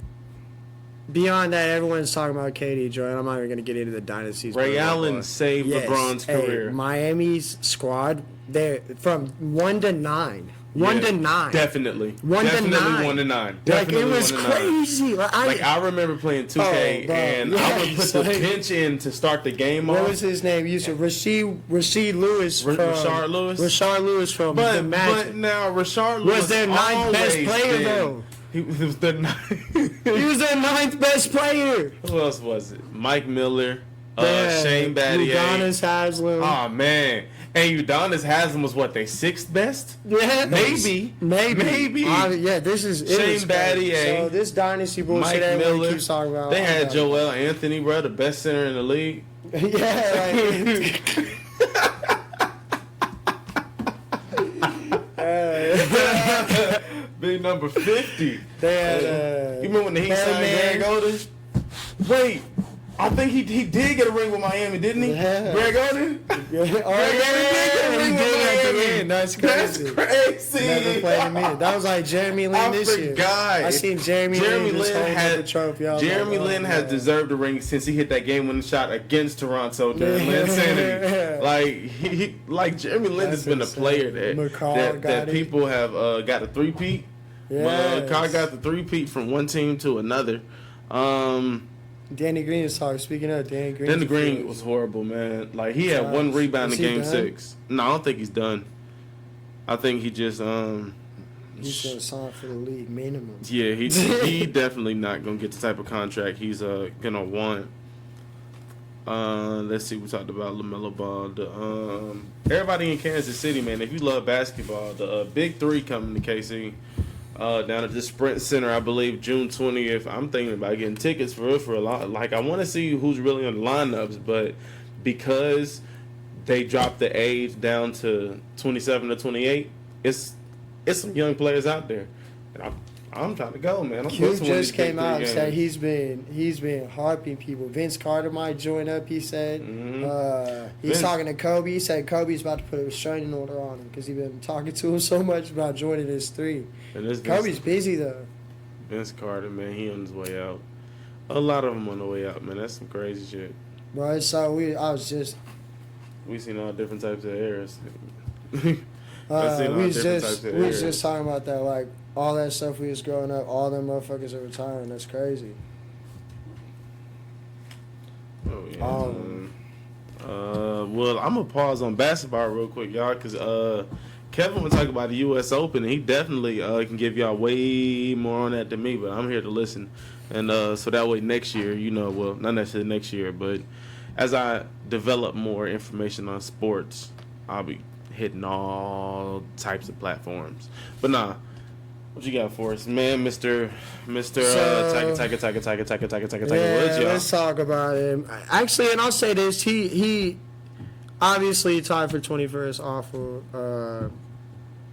beyond that, everyone's talking about KD, Joy, and I'm not even going to get into the dynasties. Ray Allen saved LeBron's career. Miami's squad, they're from 1 to 9. 1 to 9. Definitely. 1 to 9. 1 to 9. Definitely. Like, it was crazy. I remember playing 2K, and I would put the bench in to start the game off. What was his name? Rashard Lewis from Rashard Lewis from the Magic. But now Rashard Lewis was their 9th best player, though. He was their 9th. He was their 9th best player. Who else was it? Mike Miller, Shane Battier, Udonis Haslem. Oh man. And Udonis Haslem was what, they 6th best? Yeah, maybe. This is Shane Battier. So this dynasty bullshit, everyone keeps talking about. They had Joel Anthony, bro, the best center in the league. Big number 50. They had. You remember when the Heat signed Greg Oden? Wait. I think he did get a ring with Miami, didn't he? Yeah. Greg Oden? Greg Oden did get a ring with Miami. That's crazy. Never played a minute. That was like Jeremy Lin this year. I seen Jeremy Lin had the trophy. Jeremy Lin has deserved the ring since he hit that game-winning shot against Toronto during Linsanity. Like Jeremy Lin has been a player that people have got a three-peat. Carl got the three-peat from one team to another. Danny Green is talking. Speaking of Danny Green. Danny Green was horrible, man. Like, he had one rebound in Game 6. No, I don't think he's done. I think he just he's gonna sign for the league minimum. Yeah, he definitely not gonna get the type of contract he's gonna want. Let's see, we talked about LaMelo Ball. Everybody in Kansas City, man, if you love basketball, the Big 3 coming to KC. Down at the Sprint Center, I believe, June 20th. I'm thinking about getting tickets for a lot. Like, I want to see who's really on the lineups, but because they dropped the age down to 27 to 28, it's some young players out there. And I'm trying to go, man. Q just came out and said he's been harping people. Vince Carter might join up, he said. He's talking to Kobe. He said Kobe's about to put a restraining order on him because he's been talking to him so much about joining his 3. Kobe's busy, though. Vince Carter, man, he on his way out. A lot of them on the way out, man. That's some crazy shit. Bro, so we seen all different types of errors. we was just talking about that, like, all that stuff we was growing up, all them motherfuckers are retiring. That's crazy. Oh, yeah. Well, I'm going to pause on basketball real quick, y'all, because Kevin was talking about the U.S. Open, and he definitely can give y'all way more on that than me, but I'm here to listen. And so that way next year, well, not necessarily next year, but as I develop more information on sports, I'll be hitting all types of platforms. But nah, what you got for us, man, Mister Tiger? Yeah, let's talk about him. Actually, and I'll say this: he obviously tied for 21st. Awful.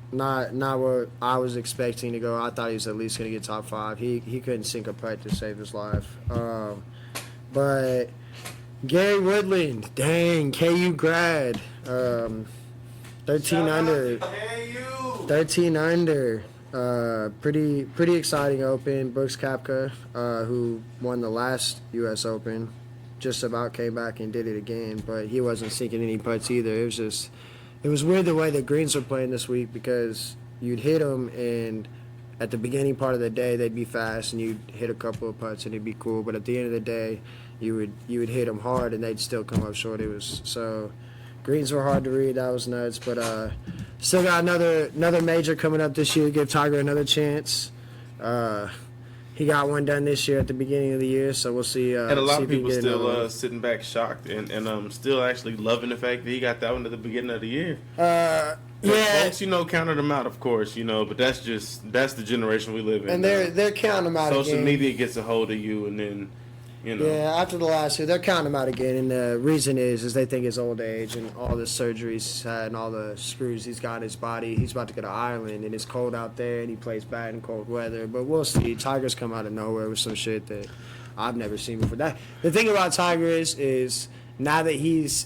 Not what I was expecting to go. I thought he was at least going to get top 5. He couldn't sink a putt to save his life. But Gary Woodland, dang, KU grad, 13 under. 13 under. Pretty exciting Open. Brooks Koepka, who won the last U.S. Open, just about came back and did it again, but he wasn't sinking any putts either. It was weird the way the greens were playing this week, because you'd hit them and at the beginning part of the day they'd be fast and you'd hit a couple of putts and it'd be cool, but at the end of the day you would hit them hard and they'd still come up short. Greens were hard to read. That was nuts, but still got another major coming up this year. Give Tiger another chance. He got one done this year at the beginning of the year, so we'll see. And a lot of people still sitting back shocked and still actually loving the fact that he got that one at the beginning of the year. Yeah, folks, counted him out, of course, but that's the generation we live in. And they're counting him out. Social again. media gets a hold of you, and then. Yeah, after the last year, they're counting him out again, and the reason is they think his old age and all the surgeries he's had and all the screws he's got in his body. He's about to go to Ireland, and it's cold out there, and he plays bad in cold weather. But we'll see. Tiger's come out of nowhere with some shit that I've never seen before. The thing about Tiger is now that he's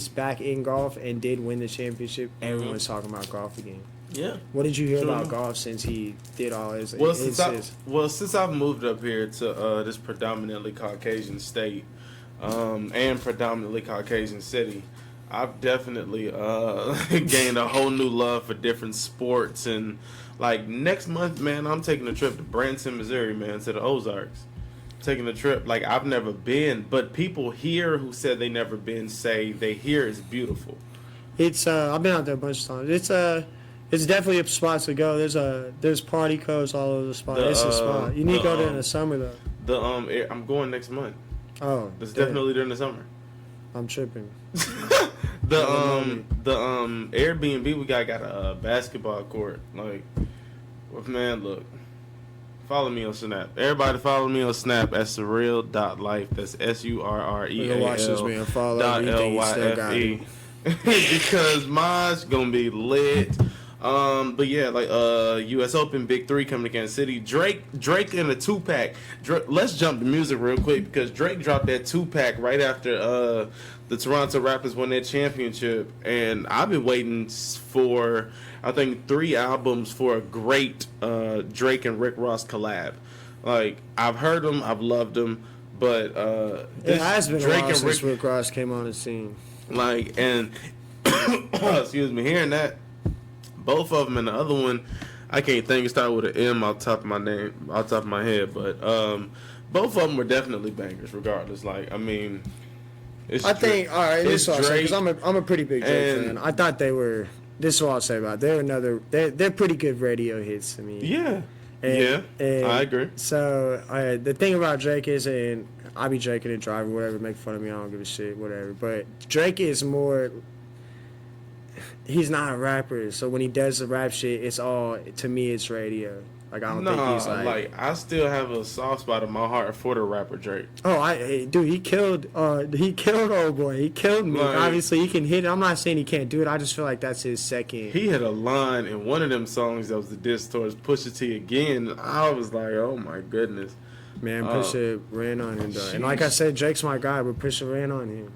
back in golf and did win the championship, everyone's talking about golf again. Yeah. What did you hear about golf since he did all his? Since I've moved up here to this predominantly Caucasian state and predominantly Caucasian city, I've definitely gained a whole new love for different sports. And like next month, man, I'm taking a trip to Branson, Missouri, man, to the Ozarks. Taking a trip like I've never been, but people here who said they never been say they hear it's beautiful. It's I've been out there a bunch of times. It's definitely a spot to go. There's party codes all over the spot. It's a spot. You need to go there in the summer though. I'm going next month. Oh, it's definitely during the summer. I'm tripping. the Airbnb we got a basketball court. Like, man, look. Follow me on Snap. Everybody follow me on Snap at surreal.life. That's SURREAL.LYFE. Because mine's gonna be lit. But yeah, like U.S. Open Big 3 coming to Kansas City. Drake in a 2-pack. Let's jump to music real quick, because Drake dropped that 2-pack right after the Toronto Raptors won their championship, and I've been waiting for I think 3 albums for a great Drake and Rick Ross collab. Like, I've heard them, I've loved them, but it has been Drake a while since Rick Ross came on the scene. Like, and excuse me, hearing that, both of them, and the other one, I can't think. It started with an M off the top of my head, but both of them were definitely bangers. Regardless, like, I mean, I think all right. This is what I'll say, because I'm a pretty big Drake fan. I thought they were. This is what I'll say about it. They're pretty good radio hits. I mean, yeah, and I agree. So the thing about Drake is, and I be Drake and driving, whatever, make fun of me, I don't give a shit, whatever. But Drake is more. He's not a rapper, so when he does the rap shit, it's all, to me, it's radio. Like, I don't think he's like I still have a soft spot in my heart for the rapper Drake. Oh, dude, he killed old boy. He killed me. Like, obviously, he can hit it. I'm not saying he can't do it. I just feel like that's his second. He had a line in one of them songs that was the diss towards Pusha T again. I was like, oh my goodness. Man, Pusha ran on him, though. And like I said, Drake's my guy, but Pusha ran on him.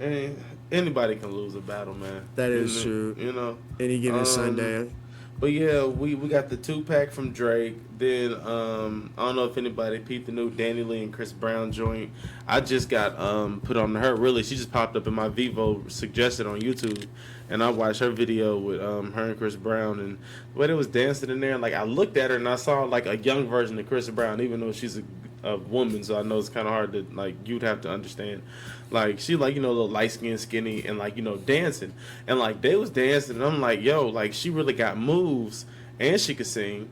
And anybody can lose a battle, man. That is true. Any given Sunday. But yeah, we got the 2-pack from Drake. Then I don't know if anybody peeped the new DANILEIGH and Chris Brown joint. I just got put on her. Really, she just popped up in my Vivo suggested on YouTube, and I watched her video with her and Chris Brown, and the way they was dancing in there. Like, I looked at her and I saw like a young version of Chris Brown, even though she's a woman, so I know it's kind of hard to, like, you'd have to understand. Like, she, like, a little light-skinned, skinny, and, like, dancing. And, like, they was dancing, and I'm like, yo, like, she really got moves, and she could sing,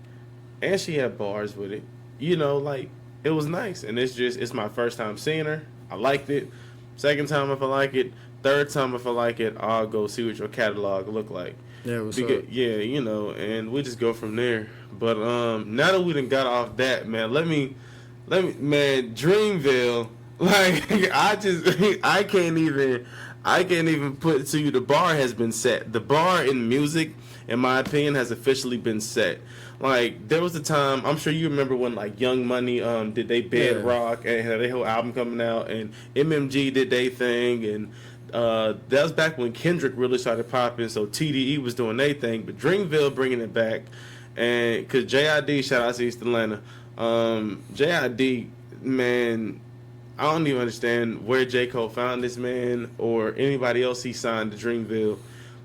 and she had bars with it. Like, it was nice. And it's my first time seeing her. I liked it. Second time, if I like it. third time if I like it, I'll go see what your catalog look like. Yeah, what's up? Yeah, you know, and we just go from there. But now that we done got off that, man, let me, man, Dreamville, like I can't even put it to you. The bar has been set. The bar in music, in my opinion, has officially been set. Like, there was a time, I'm sure you remember when, like, Young Money did they Bedrock and had their whole album coming out, and MMG did their thing, and that was back when Kendrick really started popping, so TDE was doing their thing, but Dreamville bringing it back, and because JID, shout out to East Atlanta, JID, man, I don't even understand where J. Cole found this man or anybody else he signed to Dreamville,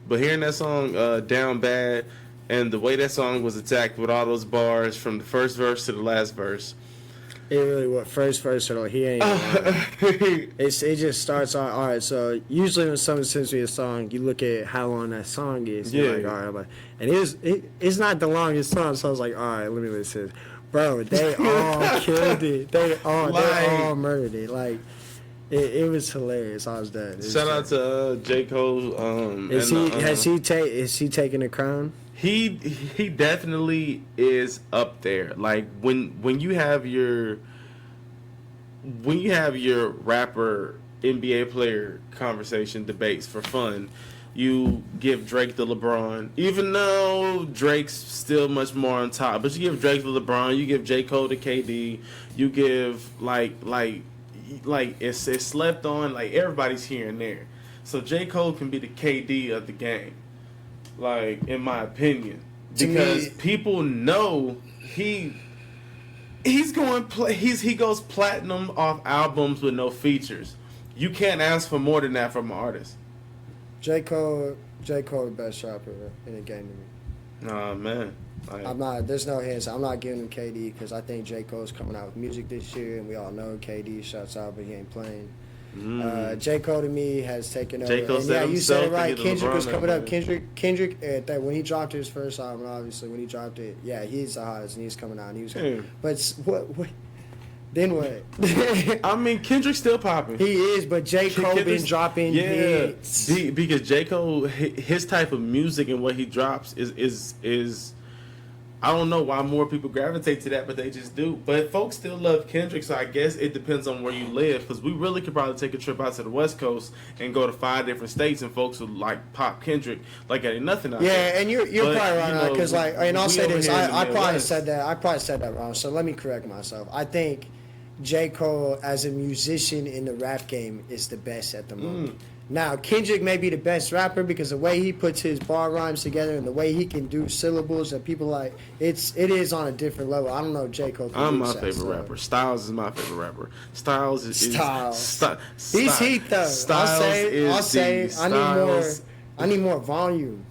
but hearing that song, Down Bad, and the way that song was attacked with all those bars from the first verse to the last verse. It really what first verse or he ain't. It just starts on. All right, so usually when someone sends me a song, you look at how long that song is. Yeah. You're like, all right, and it's not the longest song. So I was like, all right, let me listen. Bro, they all killed it. They all murdered it. Like it was hilarious. I was done. Shout out to J. Cole. Is he taking the crown? He definitely is up there. Like when you have your rapper NBA player conversation debates for fun, you give Drake the LeBron, even though Drake's still much more on top. But you give Drake the LeBron, you give J. Cole to KD, you give like it's slept on. Like everybody's here and there. So J. Cole can be the KD of the game. Like, in my opinion, because people know he goes platinum off albums with no features. You can't ask for more than that from an artist. J. Cole, the best rapper in the game to me. Nah, man. Like, There's no hands. I'm not giving him KD because I think J. Cole's coming out with music this year, and we all know KD shuts out, but he ain't playing. J. Cole to me has taken over. J. Cole you said it right. Kendrick Kendrick was coming up. Man. Kendrick, when he dropped his first album, obviously when he dropped it, yeah, he's the hottest, and he's coming out. And he was, but what? Then what? I mean, Kendrick's still popping. He is, but J. Cole been dropping hits. Because J. Cole, his type of music and what he drops is I don't know why more people gravitate to that, but they just do. But folks still love Kendrick, so I guess it depends on where you live. Because we really could probably take a trip out to the West Coast and go to 5 different states, and folks would like pop Kendrick like it ain't nothing out there. Yeah, and you're probably right, because like, and I'll say this, I probably said that wrong. So let me correct myself. I think J. Cole as a musician in the rap game is the best at the moment. Now, Kendrick may be the best rapper because the way he puts his bar rhymes together and the way he can do syllables that people like, it is on a different level. I don't know if J. Cole can I'm do my that, favorite rapper. Stiles is my favorite rapper. Stiles is He's heat though. I'll say I need more volume.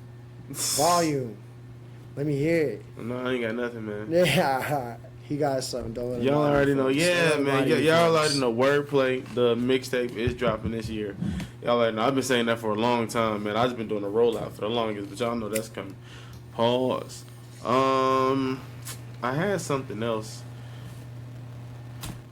Let me hear it. No, I ain't got nothing, man. Yeah. He got something. Y'all already know. Yeah, man. Y'all already know. Wordplay. The mixtape is dropping this year. Y'all already know. I've been saying that for a long time, man. I've just been doing a rollout for the longest, but y'all know that's coming. Pause. I had something else.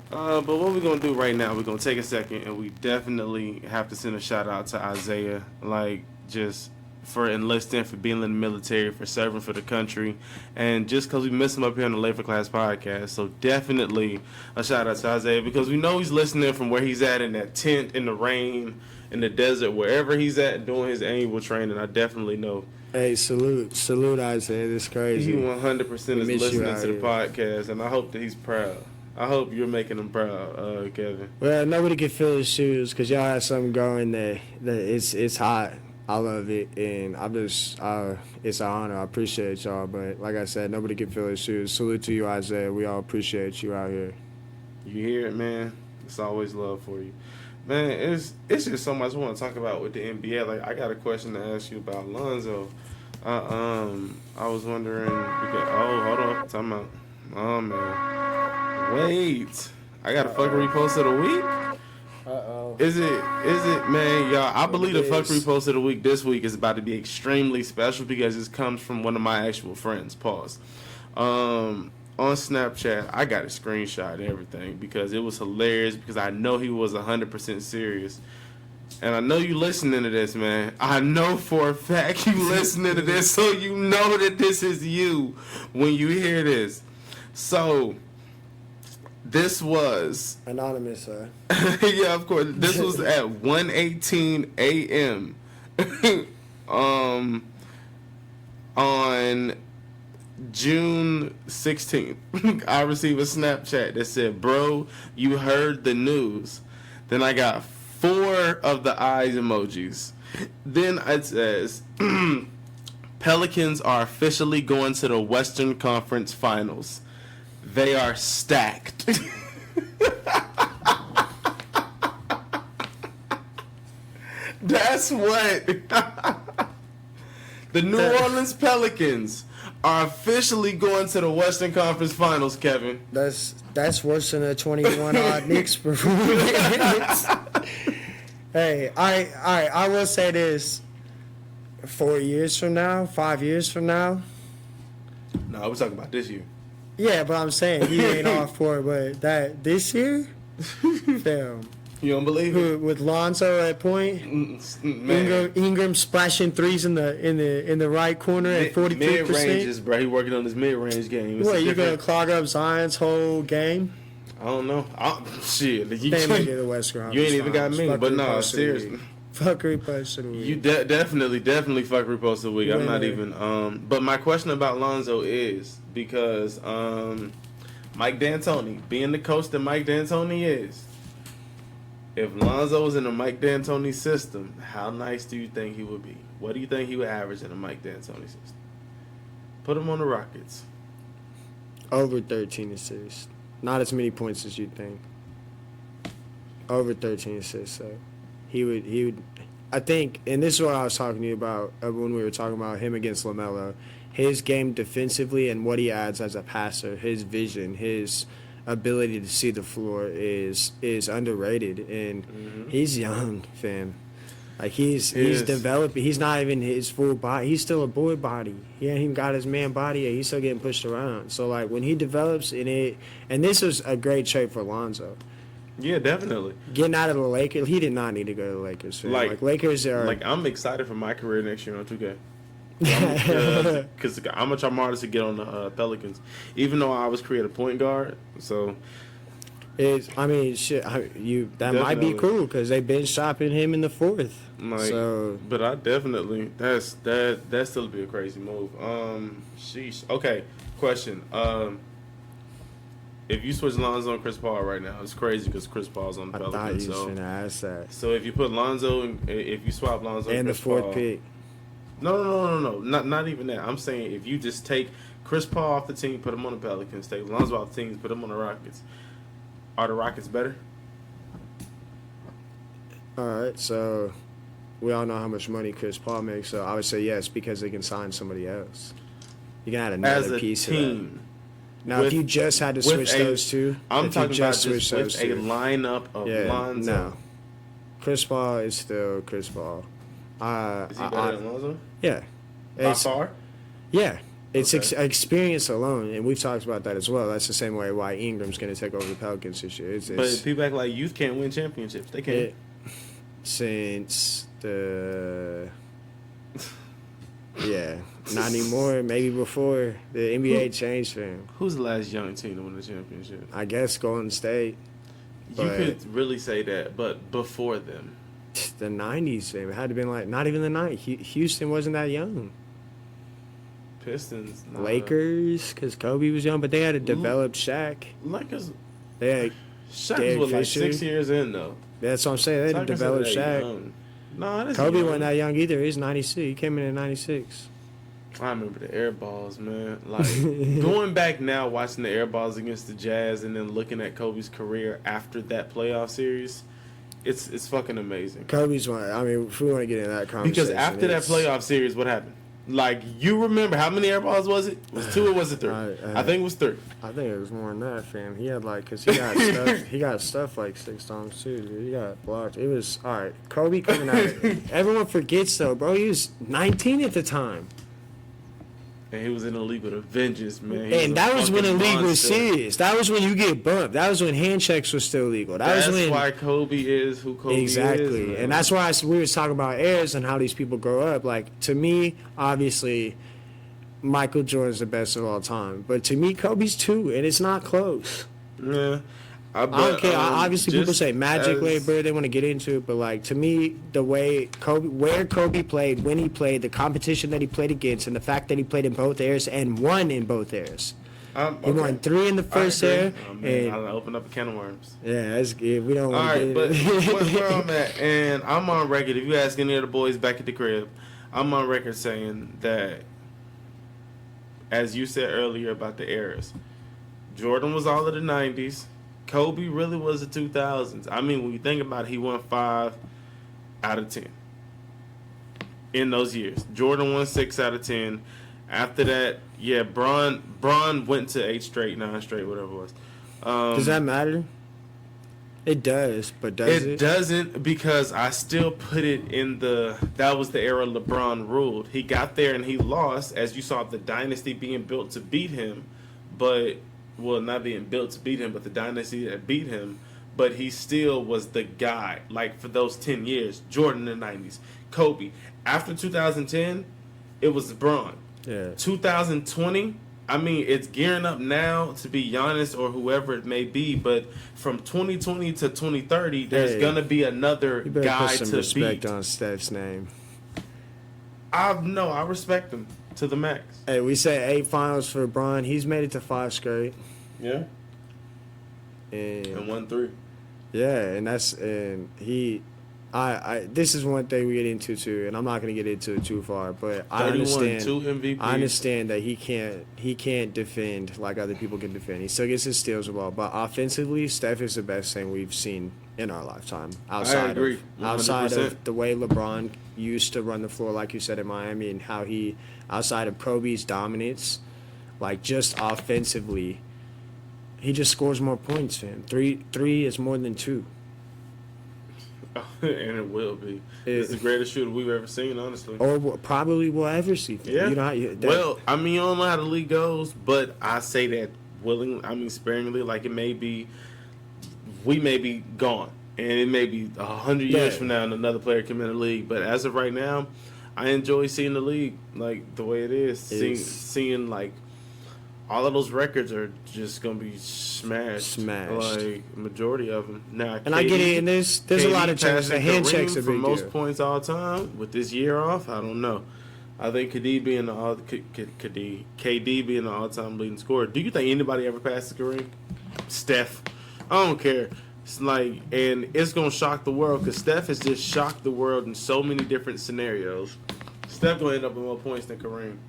But what we're going to do right now, we're going to take a second, and we definitely have to send a shout out to Isaiah. Like, just for enlisting, for being in the military, for serving for the country, and just because we miss him up here on the Late for Class podcast. So definitely a shout out to Isaiah, because we know he's listening from where he's at in that tent, in the rain, in the desert, wherever he's at doing his annual training. I definitely know. Hey, salute Isaiah. This is crazy. He 100% is listening to the podcast, and I hope that he's proud. I hope you're making him proud, Kevin. Well, nobody can fill his shoes because y'all have something going there. It's hot. I love it, and it's an honor. I appreciate y'all, but like I said, nobody can fill his shoes. Salute to you, Isaiah. We all appreciate you out here. You hear it, man? It's always love for you. Man, it's just so much I want to talk about with the NBA. Like, I got a question to ask you about Lonzo. I was wondering, because, hold on, time out. Oh, man. Wait. I got a fuckery post of the week? Uh-oh. Is it, man, y'all? I believe the fuckery post of the week this week is about to be extremely special because this comes from one of my actual friends. Pause. On Snapchat, I got a screenshot and everything because it was hilarious because I know he was 100% serious. and I know you listening to this, man. I know for a fact you listening to this, so you know that this is you when you hear this. So, this was... Anonymous, sir. Yeah, of course. This was at 1:18 a.m. On June 16th. I received a Snapchat that said, "Bro, you heard the news." Then I got 4 of the eyes emojis. Then it says, "Pelicans are officially going to the Western Conference Finals. They are stacked." That's what. The New Orleans Pelicans are officially going to the Western Conference Finals, Kevin. That's worse than a 21-odd Knicks performance. Hey, I will say this. 4 years from now, 5 years from now. No, I was talking about this year. Yeah, but I'm saying he ain't off for it. But that this year, damn. You don't believe it? With Lonzo at point, Ingram splashing threes in the right corner at 43%. Mid ranges, bro. He working on his mid range game. What, you gonna clog up Zion's whole game? I don't know. Shit, They make it the West Conference. You ain't even got me, but no, seriously. Fuckery post of the week. You definitely fuckery post of the week. I'm not even. But my question about Lonzo is because Mike D'Antoni, being the coach that Mike D'Antoni is, if Lonzo was in a Mike D'Antoni system, how nice do you think he would be? What do you think he would average in a Mike D'Antoni system? Put him on the Rockets. Over 13 assists. Not as many points as you'd think. Over 13 assists, so he would. I think, and this is what I was talking to you about when we were talking about him against LaMelo. His game defensively and what he adds as a passer, his vision, his ability to see the floor is underrated, and he's young, fam. Like he's developing. He's not even his full body. He's still a boy body. He ain't even got his man body yet. He's still getting pushed around. So like when he develops and this was a great trade for Lonzo. Yeah, definitely. Getting out of the Lakers, he did not need to go to the Lakers. Fam. Like Lakers are. Like I'm excited for my career next year on 2K. Because I'm gonna try my hardest to get on the Pelicans, even though I was create a point guard. So, that might be cool because they've been shopping him in the 4th. But I definitely that still be a crazy move. Sheesh. Okay, question. If you switch Lonzo and Chris Paul right now, it's crazy because Chris Paul's on the Pelicans. I thought you was gonna ask that. So if you put Lonzo, if you swap Lonzo and Chris the 4th Paul, pick. No. Not even that. I'm saying if you just take Chris Paul off the team, put him on the Pelicans, take Lonzo off the team, put him on the Rockets. Are the Rockets better? All right, so we all know how much money Chris Paul makes, so I would say yes because they can sign somebody else. You can add another piece team, of that. Now, if you just had to switch those two, I'm talking about just with a lineup of Lonzo. No. Chris Paul is still Chris Paul. Is he better than Lonzo? Yeah. By far? Yeah. It's experience alone, and we've talked about that as well. That's the same way why Ingram's going to take over the Pelicans this year. But people act like youth can't win championships. They can't. Since the... Yeah, not anymore. Maybe before the NBA changed for him. Who's the last young team to win the championship? I guess Golden State. You could really say that, but before them. The 90s, it had to been like, not even the 90s. Houston wasn't that young. Pistons. Nah. Lakers, because Kobe was young, but they had a developed Shaq. Lakers. They had Shaq was like 6 years in, though. That's what I'm saying. They had a developed Shaq. No, Kobe wasn't that young either. He's 96. He came in 96. I remember the air balls, man. Like, going back now, watching the air balls against the Jazz and then looking at Kobe's career after that playoff series, it's fucking amazing. Kobe's one. I mean, if we want to get into that conversation. Because after that playoff series, what happened? Like, you remember how many air balls was it? Was it 2 or was it 3? I think it was 3. I think it was more than that, fam. He had like, because he got stuff. He got stuff like 6 times too. Dude. He got blocked. It was all right. Kobe coming out. Everyone forgets though, bro. He was 19 at the time. And he was in the league with a vengeance, man. And that was when the league was monster. serious. That was when you get bumped. That was when hand checks were still legal. That's was when, why Kobe is who Kobe is. Exactly. Man. And that's why we was talking about eras and how these people grow up. Like, to me, obviously, Michael Jordan's the best of all time. But to me, Kobe's 2, and it's not close. Yeah. I don't care. Obviously, people say Magic labor. They want to get into it, but like to me, the way where Kobe played, when he played, the competition that he played against, and the fact that he played in both eras and won in both eras. He won 3 in the first era. And I'll open up a can of worms. Yeah, that's good. We don't All want to right, but where I'm at, and I'm on record. If you ask any of the boys back at the crib, I'm on record saying that, as you said earlier about the eras, Jordan was all of the 90s. Kobe really was the 2000s. I mean, when you think about it, he won 5 out of 10 in those years. Jordan won 6 out of 10. After that, yeah, Bron went to 8 straight, 9 straight, whatever it was. Does that matter? It does, but does it? It doesn't, because I still put it in that was the era LeBron ruled. He got there and he lost, as you saw the dynasty being built to beat him, but... Well, not being built to beat him, but the dynasty that beat him. But he still was the guy. Like, for those 10 years. Jordan in the 90s. Kobe. After 2010, it was LeBron. Yeah. 2020, I mean, it's gearing up now to be Giannis or whoever it may be. But from 2020 to 2030, there's going to be another guy put some to respect beat. on Steph's name. I respect him to the max. Hey, we say 8 finals for LeBron. He's made it to 5 straight. Yeah. And won 3. Yeah, and he, this is one thing we get into too, and I'm not gonna get into it too far, but I understand. 2 MVPs. I understand that he can't defend like other people can defend. He still gets his steals the ball, but offensively, Steph is the best thing we've seen in our lifetime. I agree. Outside of the way LeBron used to run the floor, like you said in Miami, and how outside of Kobe's dominance, like just offensively. He just scores more points, fam. 3 is more than 2. And it will be. It's the greatest shooter we've ever seen, honestly. Or probably will ever see, fam. Yeah. You know well, I mean, you don't know how the league goes, but I say that sparingly. Like, we may be gone. And it may be 100 years from now and another player come in the league. But as of right now, I enjoy seeing the league, like, the way it is. Seeing like, all of those records are just gonna be smashed. Like majority of them. Now, and I get it. And there's a lot of changes. The hand checks are for big most deal. points all time. With this year off, I don't know. I think KD being the all-time leading scorer. Do you think anybody ever passed Kareem? Steph. I don't care. It's like, and it's gonna shock the world because Steph has just shocked the world in so many different scenarios. Steph gonna end up with more points than Kareem.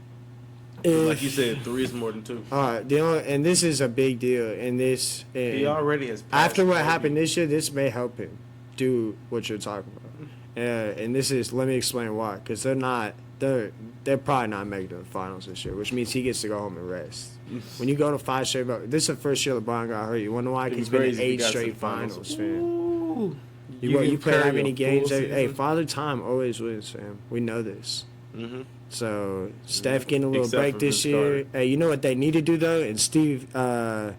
Like you said, 3 is more than 2. All right, and this is a big deal. And he already has passed after what happened this year, this may help him do what you're talking about. And this is, let me explain why. Because they're probably not making the finals this year, which means he gets to go home and rest. When you go to 5 straight, this is the first year LeBron got hurt. You wonder why? He's been in 8 straight finals, fam. You play that many games. Hey, Father Time always wins, fam. We know this. Mm-hmm. So Steph getting a little break this year. Hey, you know what they need to do though? And Steve Kerr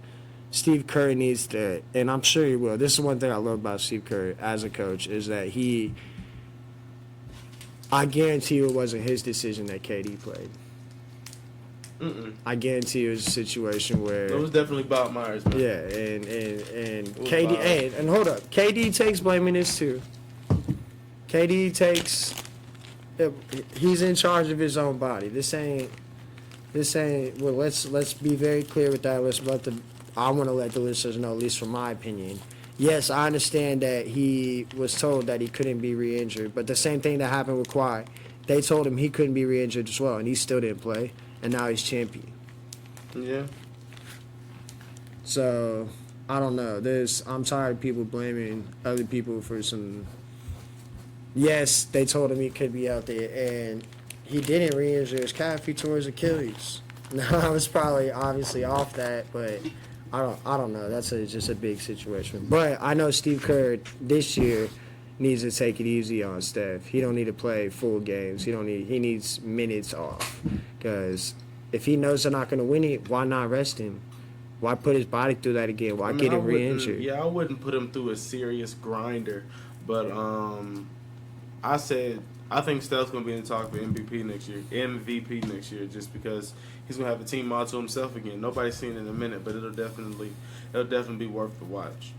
needs to, and I'm sure he will. This is one thing I love about Steve Kerr as a coach is that I guarantee you it wasn't his decision that KD played. I guarantee you it was a situation where it was definitely Bob Myers, man. Yeah, and KD, hey, and hold up, KD takes blame in this too. KD takes. He's in charge of his own body. This ain't. Well, let's be very clear with that. I want to let the listeners know, at least from my opinion. Yes, I understand that he was told that he couldn't be re-injured, but the same thing that happened with Kawhi, they told him he couldn't be re-injured as well, and he still didn't play, and now he's champion. Yeah. So I don't know. I'm tired of people blaming other people for some. Yes, they told him he could be out there, and he didn't re-injure his calf. He tore his Achilles. Now, I was probably obviously off that, but I don't know. That's just a big situation. But I know Steve Kerr this year needs to take it easy on Steph. He don't need to play full games. He needs minutes off because if he knows they're not going to win it, why not rest him? Why put his body through that again? Why get him re-injured? Yeah, I wouldn't put him through a serious grinder. But I think Stiles going to be in the talk for MVP next year, just because he's going to have a team all to himself again. Nobody's seen it in a minute, but it'll definitely be worth the watch.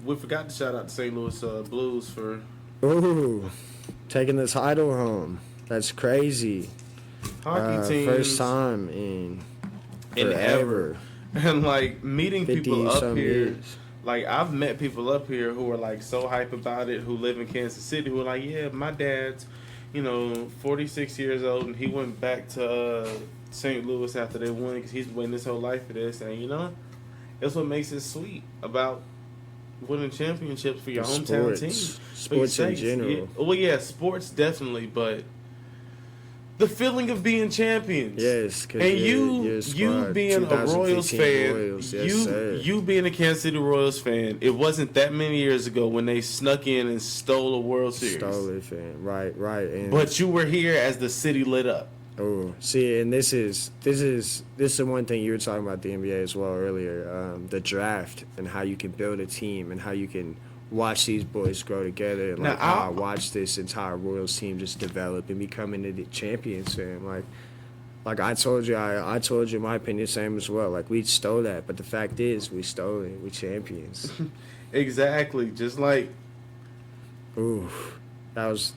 We forgot to shout out the St. Louis Blues for taking the title home. That's crazy. Hockey team, first time in forever. And like meeting people up here. Years. Like, I've met people up here who are, like, so hype about it, who live in Kansas City, who are like, yeah, my dad's, 46 years old, and he went back to St. Louis after they won because he's been waiting his whole life for this. And, that's what makes it sweet about winning championships for your hometown team. Sports in general. Yeah. Well, yeah, sports definitely, but the feeling of being champions. Yes, and you being a Royals fan, you being a Kansas City Royals fan, it wasn't that many years ago when they snuck in and stole a World Series. Stole it, fan. Right. And but you were here as the city lit up. Oh, see, and this is the one thing you were talking about the NBA as well earlier, the draft and how you can build a team and how you can watch these boys grow together. And I watched this entire Royals team just develop and become into the champions, fam. Like I told you, I told you my opinion, same as well. Like, we stole that, but the fact is, we stole it. We champions. Exactly. Just like, ooh, that was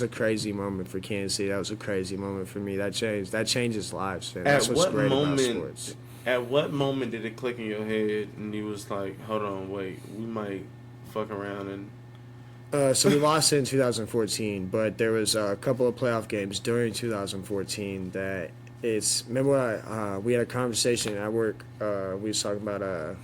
a crazy moment for Kansas City. That was a crazy moment for me. That changes lives, man. That's what's great about sports. At what moment did it click in your head and you was like, hold on, wait, we might fuck around and... So we lost it in 2014, but there was a couple of playoff games during 2014 that it's... Remember we had a conversation at work. We was talking about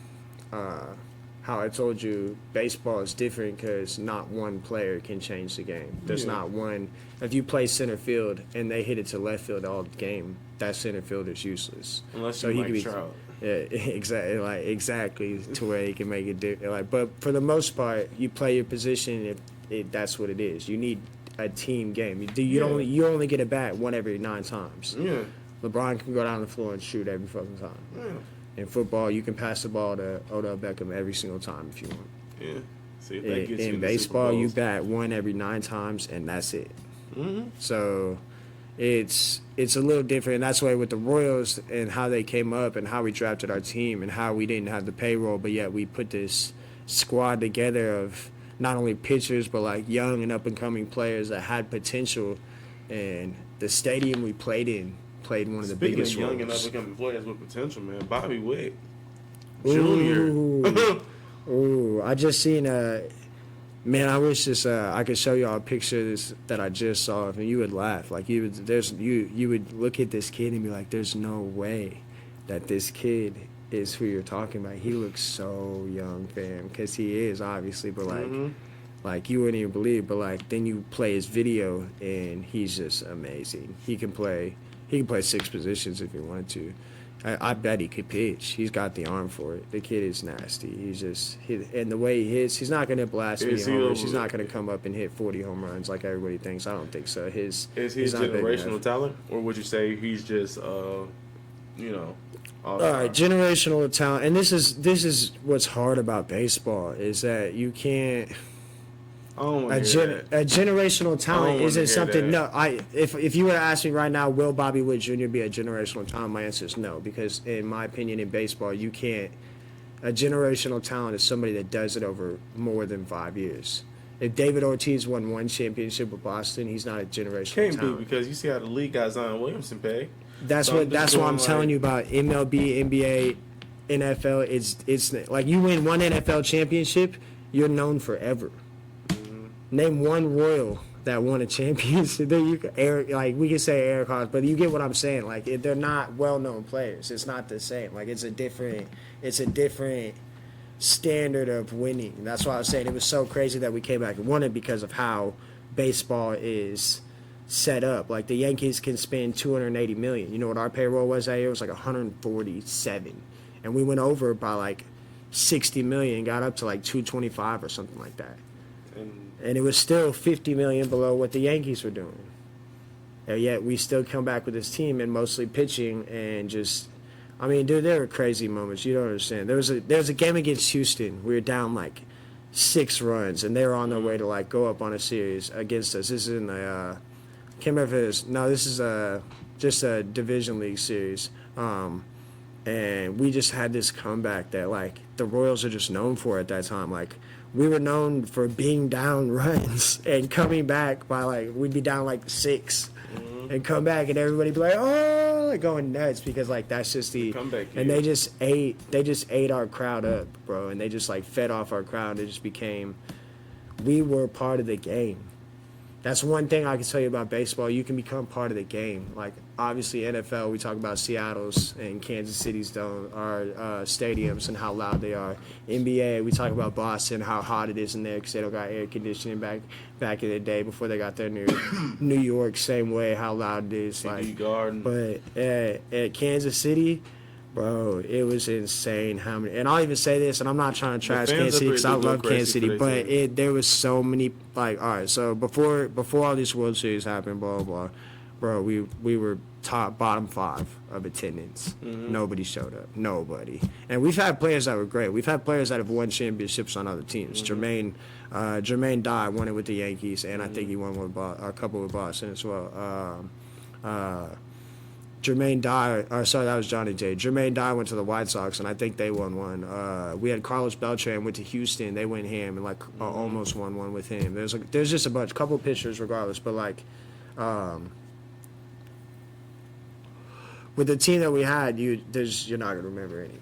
how I told you baseball is different because not one player can change the game. There's not one... If you play center field and they hit it to left field all game, that center fielder's useless. Unless you Mike Trout. Yeah, exactly to where he can make it different. But for the most part, you play your position. That's what it is. You need a team game. You only get a bat one every 9 times. Yeah. LeBron can go down the floor and shoot every fucking time. Yeah. In football, you can pass the ball to Odell Beckham every single time if you want. Yeah. See if that gets you in baseball, you bat one every 9 times, and that's it. Mm-hmm. So it's a little different. And that's why with the Royals and how they came up and how we drafted our team and how we didn't have the payroll, but yet we put this squad together of not only pitchers but like young and up-and-coming players that had potential. And the stadium we played in played one of the biggest roles. Young and up-and-coming players with potential, man. Bobby Witt Jr. Ooh, I just seen man, I wish I could show y'all a picture of this that I just saw, and you would laugh. Like you would look at this kid and be like, "There's no way that this kid is who you're talking about. He looks so young, fam." Because he is, obviously, but like you wouldn't even believe. But like then you play his video, and he's just amazing. He can play 6 positions if he wanted to. I bet he could pitch. He's got the arm for it. The kid is nasty. And the way he hits, he's not going to blast any homers. He's not going to come up and hit 40 home runs like everybody thinks. I don't think so. Is he a generational talent, or would you say he's just, all right, generational talent. And this is what's hard about baseball is that you can't. A generational talent isn't something. No, if you were to ask me right now, will Bobby Witt Jr. be a generational talent? My answer is no, because in my opinion, in baseball, you can't. A generational talent is somebody that does it over more than 5 years. If David Ortiz won 1 championship with Boston, he's not a generational talent. Can't be, because you see how the league got Zion Williamson paid. That's what I'm telling you about MLB, NBA, NFL. It's like you win 1 NFL championship, you're known forever. Name 1 Royal that won a championship. We can say Eric Hawes, but you get what I'm saying. Like, they're not well-known players. It's not the same. Like, it's a different standard of winning. That's why I was saying it was so crazy that we came back and won it because of how baseball is set up. Like, the Yankees can spend $280 million. You know what our payroll was that year? It was like 147, and we went over by like $60 million, got up to like 225 or something like that. And it was still $50 million below what the Yankees were doing. And yet we still come back with this team and mostly pitching and just, I mean, dude, there were crazy moments. You don't understand. There was a game against Houston. We were down like 6 runs, and they were on their way to like go up on a series against us. This is in the can't remember if it is. No, this is just a division league series. And we just had this comeback that like the Royals are just known for at that time. Like we were known for being down runs and coming back by like we'd be down like 6 and come back and everybody be like, oh, like going nuts because like that's just the comeback. And they just ate our crowd up, bro, and they just like fed off our crowd. It just became, we were part of the game. That's one thing I can tell you about baseball. You can become part of the game. Like, obviously, NFL, we talk about Seattle's and Kansas City's stadiums and how loud they are. NBA, we talk about Boston, how hot it is in there because they don't got air conditioning back in the day before they got their New York, same way, how loud it is. Like, Garden. But at Kansas City, bro, it was insane how many. And I'll even say this, and I'm not trying to trash Kansas City because I love Kansas City, but there was so many. Like, all right, so before all these World Series happened, blah blah, bro, we were bottom 5 of attendance. Nobody showed up, nobody. And we've had players that were great. We've had players that have won championships on other teams. Jermaine Dye won it with the Yankees, and I think he won with a couple with Boston as well. Jermaine Dye, that was Johnny J. Jermaine Dye went to the White Sox, and I think they won one. We had Carlos Beltran went to Houston. They went ham and like almost won one with him. There's just a couple pitchers regardless, but like with the team that we had, you're not gonna remember any.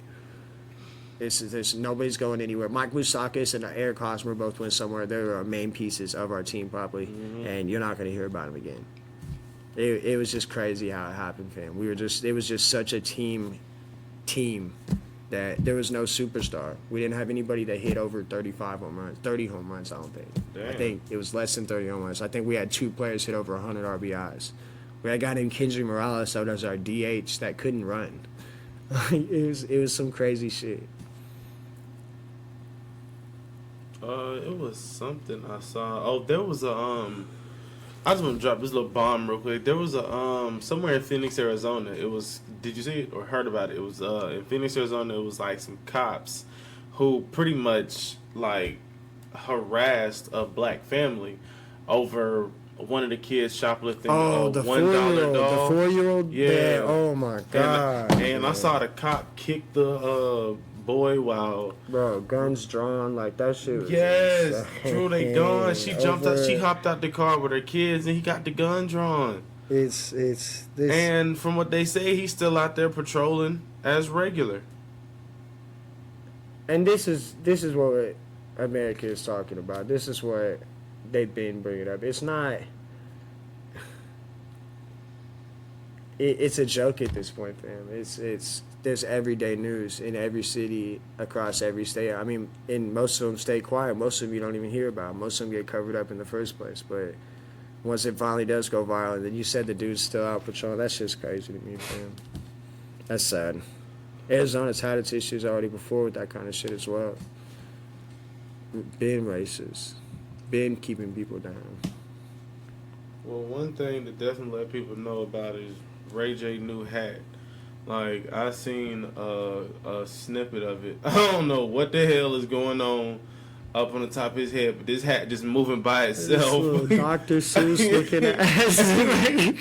There's nobody's going anywhere. Mike Moustakas and Eric Hosmer both went somewhere. They're our main pieces of our team probably, and you're not gonna hear about them again. It was just crazy how it happened, fam. It was just such a team that there was no superstar. We didn't have anybody that hit over 30 home runs, I don't think. Damn. I think it was less than 30 home runs. I think we had 2 players hit over 100 RBIs. We had a guy named Kendrick Morales that was our DH that couldn't run. It was some crazy shit. It was something I saw. Oh, there was a I just want to drop this little bomb real quick. There was a somewhere in Phoenix, Arizona. It was, did you see it or heard about it? It was in Phoenix, Arizona. It was like some cops who pretty much like harassed a black family over one of the kids shoplifting the $1 dog. The 4-year-old. Yeah. Oh my god. And I saw the cop kick the boy while guns drawn, like that shit was drew they gun. She jumped out, she hopped out the car with her kids and he got the gun drawn. It's this, and from what they say, he's still out there patrolling as regular. And this is what America is talking about. This is what they've been bringing up. It's not it's a joke at this point, fam. There's everyday news in every city across every state. I mean, and most of them stay quiet. Most of them you don't even hear about. Most of them get covered up in the first place. But once it finally does go viral, then you said the dude's still out patrolling. That's just crazy to me, fam. That's sad. Arizona's had its issues already before with that kind of shit as well. Been racist. Been keeping people down. Well, one thing to definitely let people know about is Ray J new hat. Like, I seen a snippet of it. I don't know what the hell is going on up on the top of his head, but this hat just moving by itself. Dr. Seuss looking ass.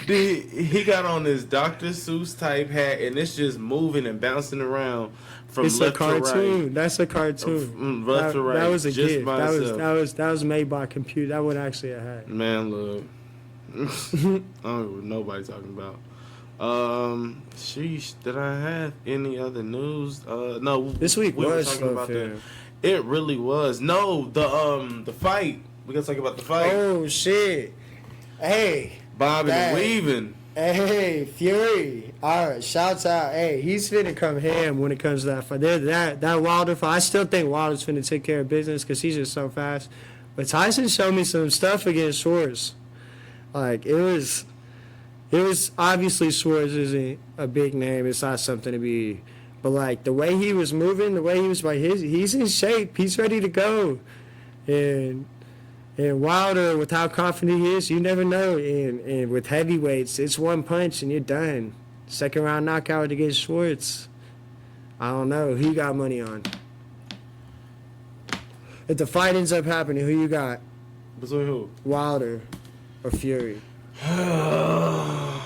He got on this Dr. Seuss type hat, and it's just moving and bouncing around from left to right. It's a cartoon. That's a cartoon. Left to right. That was a just gift. That was made by a computer. That wasn't actually a hat. Man, look. I don't know what nobody's talking about. Sheesh, did I have any other news? No. This week we was were talking about fair. It really was. No, the fight. We gotta talk about the fight. Oh shit! Hey, bobbing and weaving. Hey, Fury. All right, shouts out. Hey, he's finna come ham when it comes to that fight. That Wilder fight. I still think Wilder's finna take care of business because he's just so fast. But Tyson showed me some stuff against Schwartz. Like it was obviously Schwartz isn't a big name. It's not something to be. But like the way he was moving, the way he was like, he's in shape. He's ready to go. And And Wilder, with how confident he is, you never know. And with heavyweights, it's one punch and you're done. Second round knockout against Schwartz. I don't know. Who you got money on? If the fight ends up happening, who you got? Between who? Wilder or Fury? I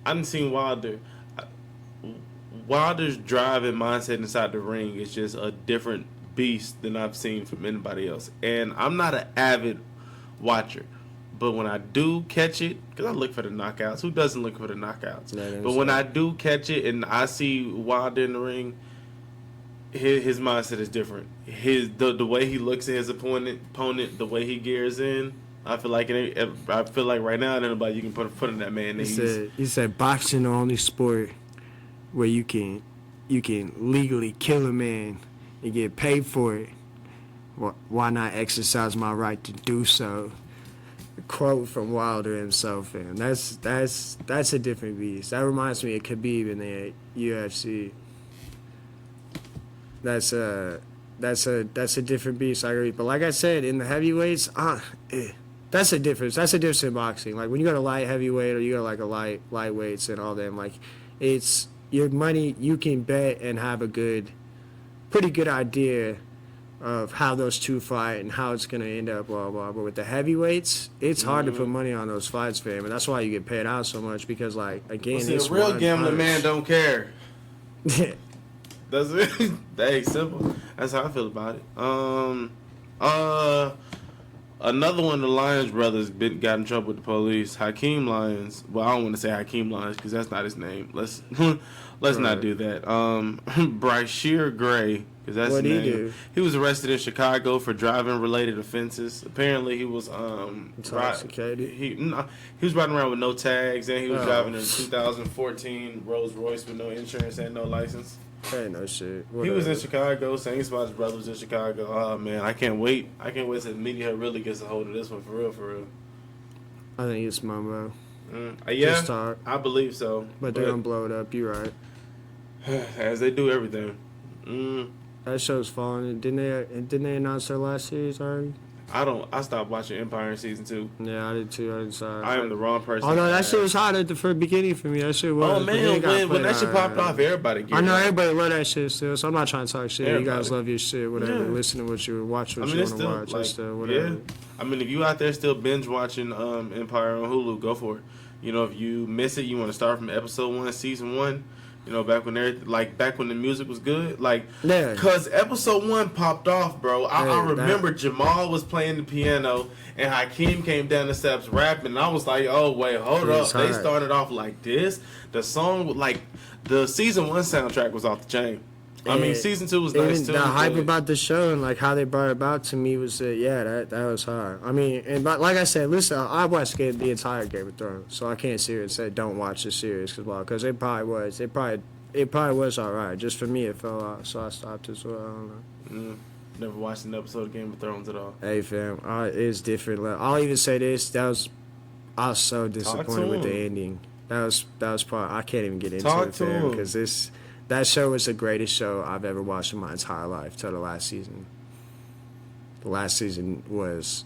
didn't seen Wilder. Wilder's drive and mindset inside the ring is just a different beast than I've seen from anybody else. And I'm not an avid watcher, but when I do catch it, because I look for the knockouts. Who doesn't look for the knockouts? But when I do catch it and I see Wilder in the ring, his mindset is different. The way he looks at his opponent, the way he gears in. I feel like right now, anybody you can put in that man. He said boxing the only sport where you can legally kill a man and get paid for it. Why not exercise my right to do so? A quote from Wilder himself, and that's a different beast. That reminds me of Khabib in the UFC. That's a different beast. I agree, but like I said, in the heavyweights, that's a difference. That's a difference in boxing. Like when you go to light heavyweight or you go like a lightweights and all them, like it's your money. You can bet and have a pretty good idea of how those two fight and how it's gonna end up. Blah blah. But with the heavyweights, it's hard to put money on those fights, fam, and that's why you get paid out so much because, like, again, a real gambling man don't care. That's it. That ain't simple. That's how I feel about it. Another one of the Lyons brothers got in trouble with the police. HAKEEM Lyons. Well, I don't want to say HAKEEM Lyons because that's not his name. Let's not do that. Brashear Gray, because that's his name. What did he do? He was arrested in Chicago for driving-related offenses. Apparently, he was intoxicated. He was riding around with no tags, and he was driving a 2014 Rolls Royce with no insurance and no license. Ain't no shit. Whatever. He was in Chicago. Same spot his brother was in Chicago. Oh man, I can't wait. Till the media really gets a hold of this one for real. I think it's mumbo. Yeah, just talk. I believe so. But they're gonna blow it up. You're right. As they do everything. That show's falling. Didn't they announce their last series already? I stopped watching Empire in season 2. Yeah, I did too. I am the wrong person. Oh no, that shit was hot at the first beginning for me. That shit was. Oh man, when that shit popped off, everybody. I know everybody love that shit still, so I'm not trying to talk shit. Everybody. You guys love your shit, whatever. Yeah. Listen to what you watch, what you want to watch, like, whatever. Yeah. I mean, if you out there still binge watching Empire on Hulu, go for it. You know, if you miss it, you want to start from episode 1, season 1. You know, back when the music was good, cause episode 1 popped off, bro. I remember Jamal was playing the piano and HAKEEM came down the steps rapping, and I was like, oh wait, hold up. They started off like this. The song, the season 1 soundtrack was off the chain. I mean, season 2 was nice too. The hype about the show and like how they brought it about to me was that was hard. I mean, and like I said, listen, I watched the entire Game of Thrones, so I can't sit here and say don't watch the series because it probably was all right. Just for me, it fell off, so I stopped as well. I don't know. Never watched an episode of Game of Thrones at all. Hey fam, it's different. I'll even say this: I was so disappointed with the ending. That was part. I can't even get into it, fam, because that show was the greatest show I've ever watched in my entire life till the last season. The last season was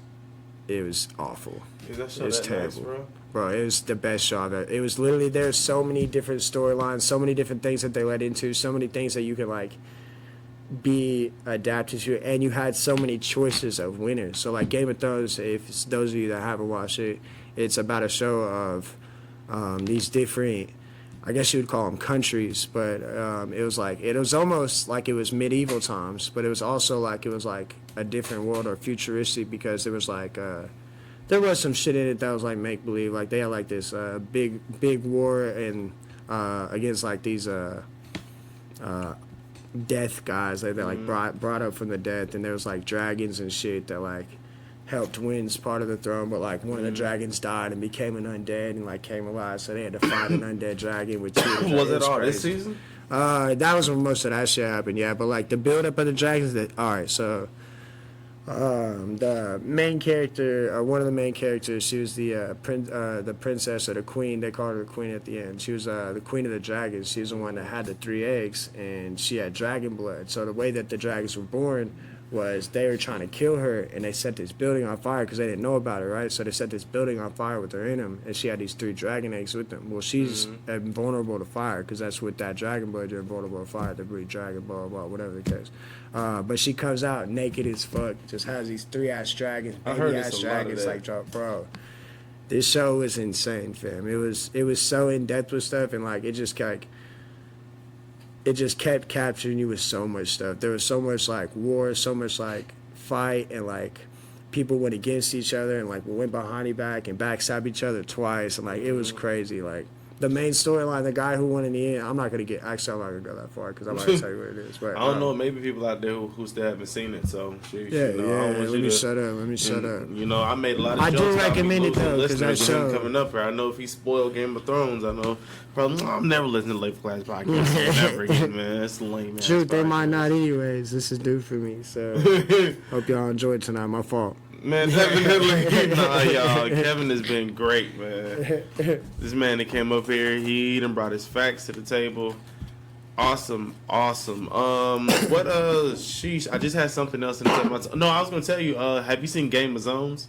awful. Is that show it was that terrible. nice, bro, it was the best show I've ever. It was literally, there's so many different storylines, so many different things that they led into, so many things that you could be adapted to, and you had so many choices of winners. So Game of Thrones, if it's those of you that haven't watched it, it's about a show of these different, I guess you would call them countries, but it was almost like it was medieval times, but it was also it was a different world or futuristic, because there was there was some shit in it that was make believe. They had this big war and against these death guys that they brought up from the death, and there was dragons and shit that helped win part of the throne, but one of the dragons died and became an undead and came alive, so they had to fight an undead dragon with 2 of the Was it all this season? That was when most of that shit happened, yeah. But the build up of the dragons, so the main character, one of the main characters, she was the princess or the queen. They called her the queen at the end. She was the queen of the dragons. She was the one that had the 3 eggs, and she had dragon blood. So the way that the dragons were born was they were trying to kill her, and they set this building on fire because they didn't know about it, right? So they set this building on fire with her in them, and she had these 3 dragon eggs with them. Well, she's invulnerable to fire because that's what that dragon blood, you're invulnerable to fire, to breed dragon, blah, blah, whatever the case. But she comes out naked as fuck, just has these 3-ass dragons, baby-ass dragons, like, bro. This show was insane, fam. It was so in-depth with stuff, and, like, it just kept capturing you with so much stuff. There was so much, like, war, so much, like, fight, and, like, people went against each other and, like, went behind each back and backstabbed each other twice. And, like, it was crazy. Like, the main storyline, the guy who won in the end, I'm not going to go that far because I'm not going to tell you what it is. But, I don't know. Maybe people out there who still haven't seen it. So, let me shut up. You know, I made a lot of jokes. I do recommend it, though, because that show. Coming up here. I know if he spoiled Game of Thrones, I know. Probably, I'm never listening to Late Class Podcast. Never again, man. It's lame, man. Shoot, they might not anyways. This is due for me. So, hope y'all enjoyed tonight. My fault. Man, definitely. Nah, y'all. Kevin has been great, man. This man that came up here, he done brought his facts to the table. Awesome. What, sheesh. I just had something else in the table. No, I was going to tell you, have you seen Game of Zones?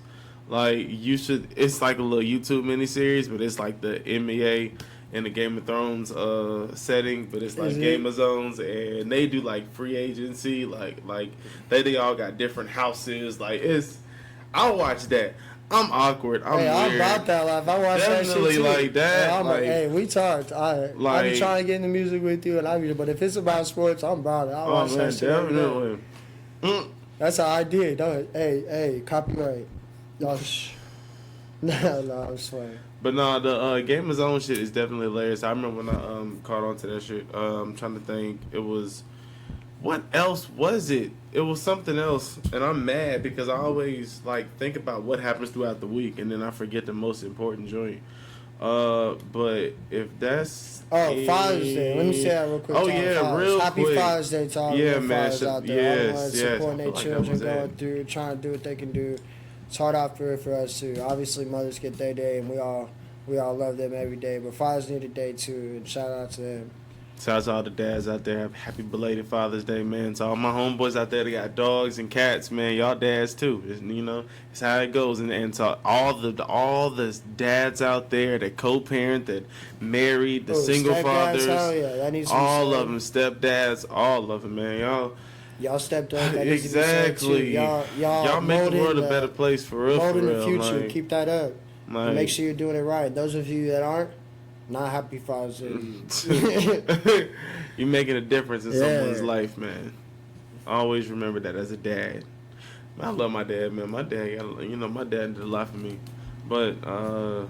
Like, you should, it's like a little YouTube miniseries, but it's like the NBA in the Game of Thrones setting, but it's like Game of Zones, and they do like free agency, like they all got different houses. Like, I'll watch that. I'm awkward. I'm weird. I'm about that life. I watch definitely that shit too. Like that. I'm like, hey, we talked. I be trying to get into music with you, but if it's about sports, I'm about it. I watch that shit. Definitely. That's how I did. Don't. Hey, copyright. Y'all. No, I'm swearing. But no, the Game of Zone shit is definitely hilarious. I remember when I caught on to that shit. I'm trying to think. It was, what else was it? It was something else, and I'm mad because I always like think about what happens throughout the week, and then I forget the most important joint. But if that's Father's Day. Let me say that real quick. Oh yeah, real Happy quick. Father's Day to all the fathers out there. Yes, supporting their like children, going through, trying to do what they can do. It's hard out for us too. Obviously, mothers get their day, and we all love them every day. But fathers need a day too, and shout out to them. Shout out to all the dads out there. Happy belated Father's Day, man. To all my homeboys out there that got dogs and cats, man. Y'all dads too. It's how it goes. And to all the dads out there that co-parent, that married, the single fathers, hell yeah, that needs to all of them, stepdads, all of them, man. Y'all stepped up. That exactly. Y'all make the world a better place for real. Mold in for the real, future. like, Keep that up. Like, make sure you're doing it right. Those of you that aren't, not happy Father's Day. You're making a difference in someone's life, man. Always remember that as a dad. I love my dad, man. My dad did a lot for me. But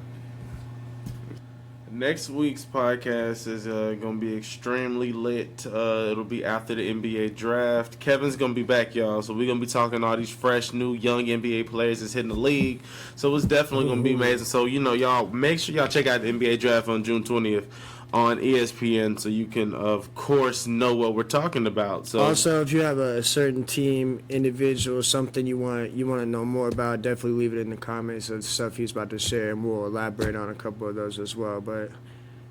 next week's podcast is going to be extremely lit. It'll be after the NBA draft. Kevin's going to be back, y'all. So we're going to be talking all these fresh, new, young NBA players that's hitting the league. So it's definitely going to be amazing. So, y'all, make sure y'all check out the NBA draft on June 20th on ESPN so you can, of course, know what we're talking about. So also, if you have a certain team, individual, something you want to know more about, definitely leave it in the comments of stuff he's about to share, and we'll elaborate on a couple of those as well. But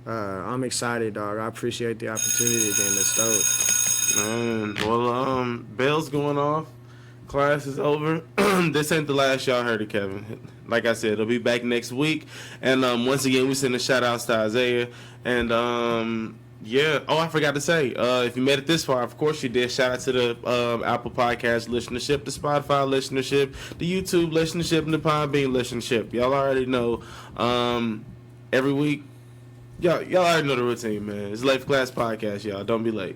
I'm excited, dog. I appreciate the opportunity again. Let's go. Man, well, bell's going off. Class is over. This ain't the last y'all heard of Kevin. Like I said, it'll be back next week. And once again, we send a shout outs to Isaiah. And I forgot to say, if you made it this far, of course you did. Shout out to the Apple Podcast listenership, the Spotify listenership, the YouTube listenership, and the Podbean listenership. Y'all already know. Every week, y'all already know the routine, man. It's Late Class Podcast, y'all. Don't be late.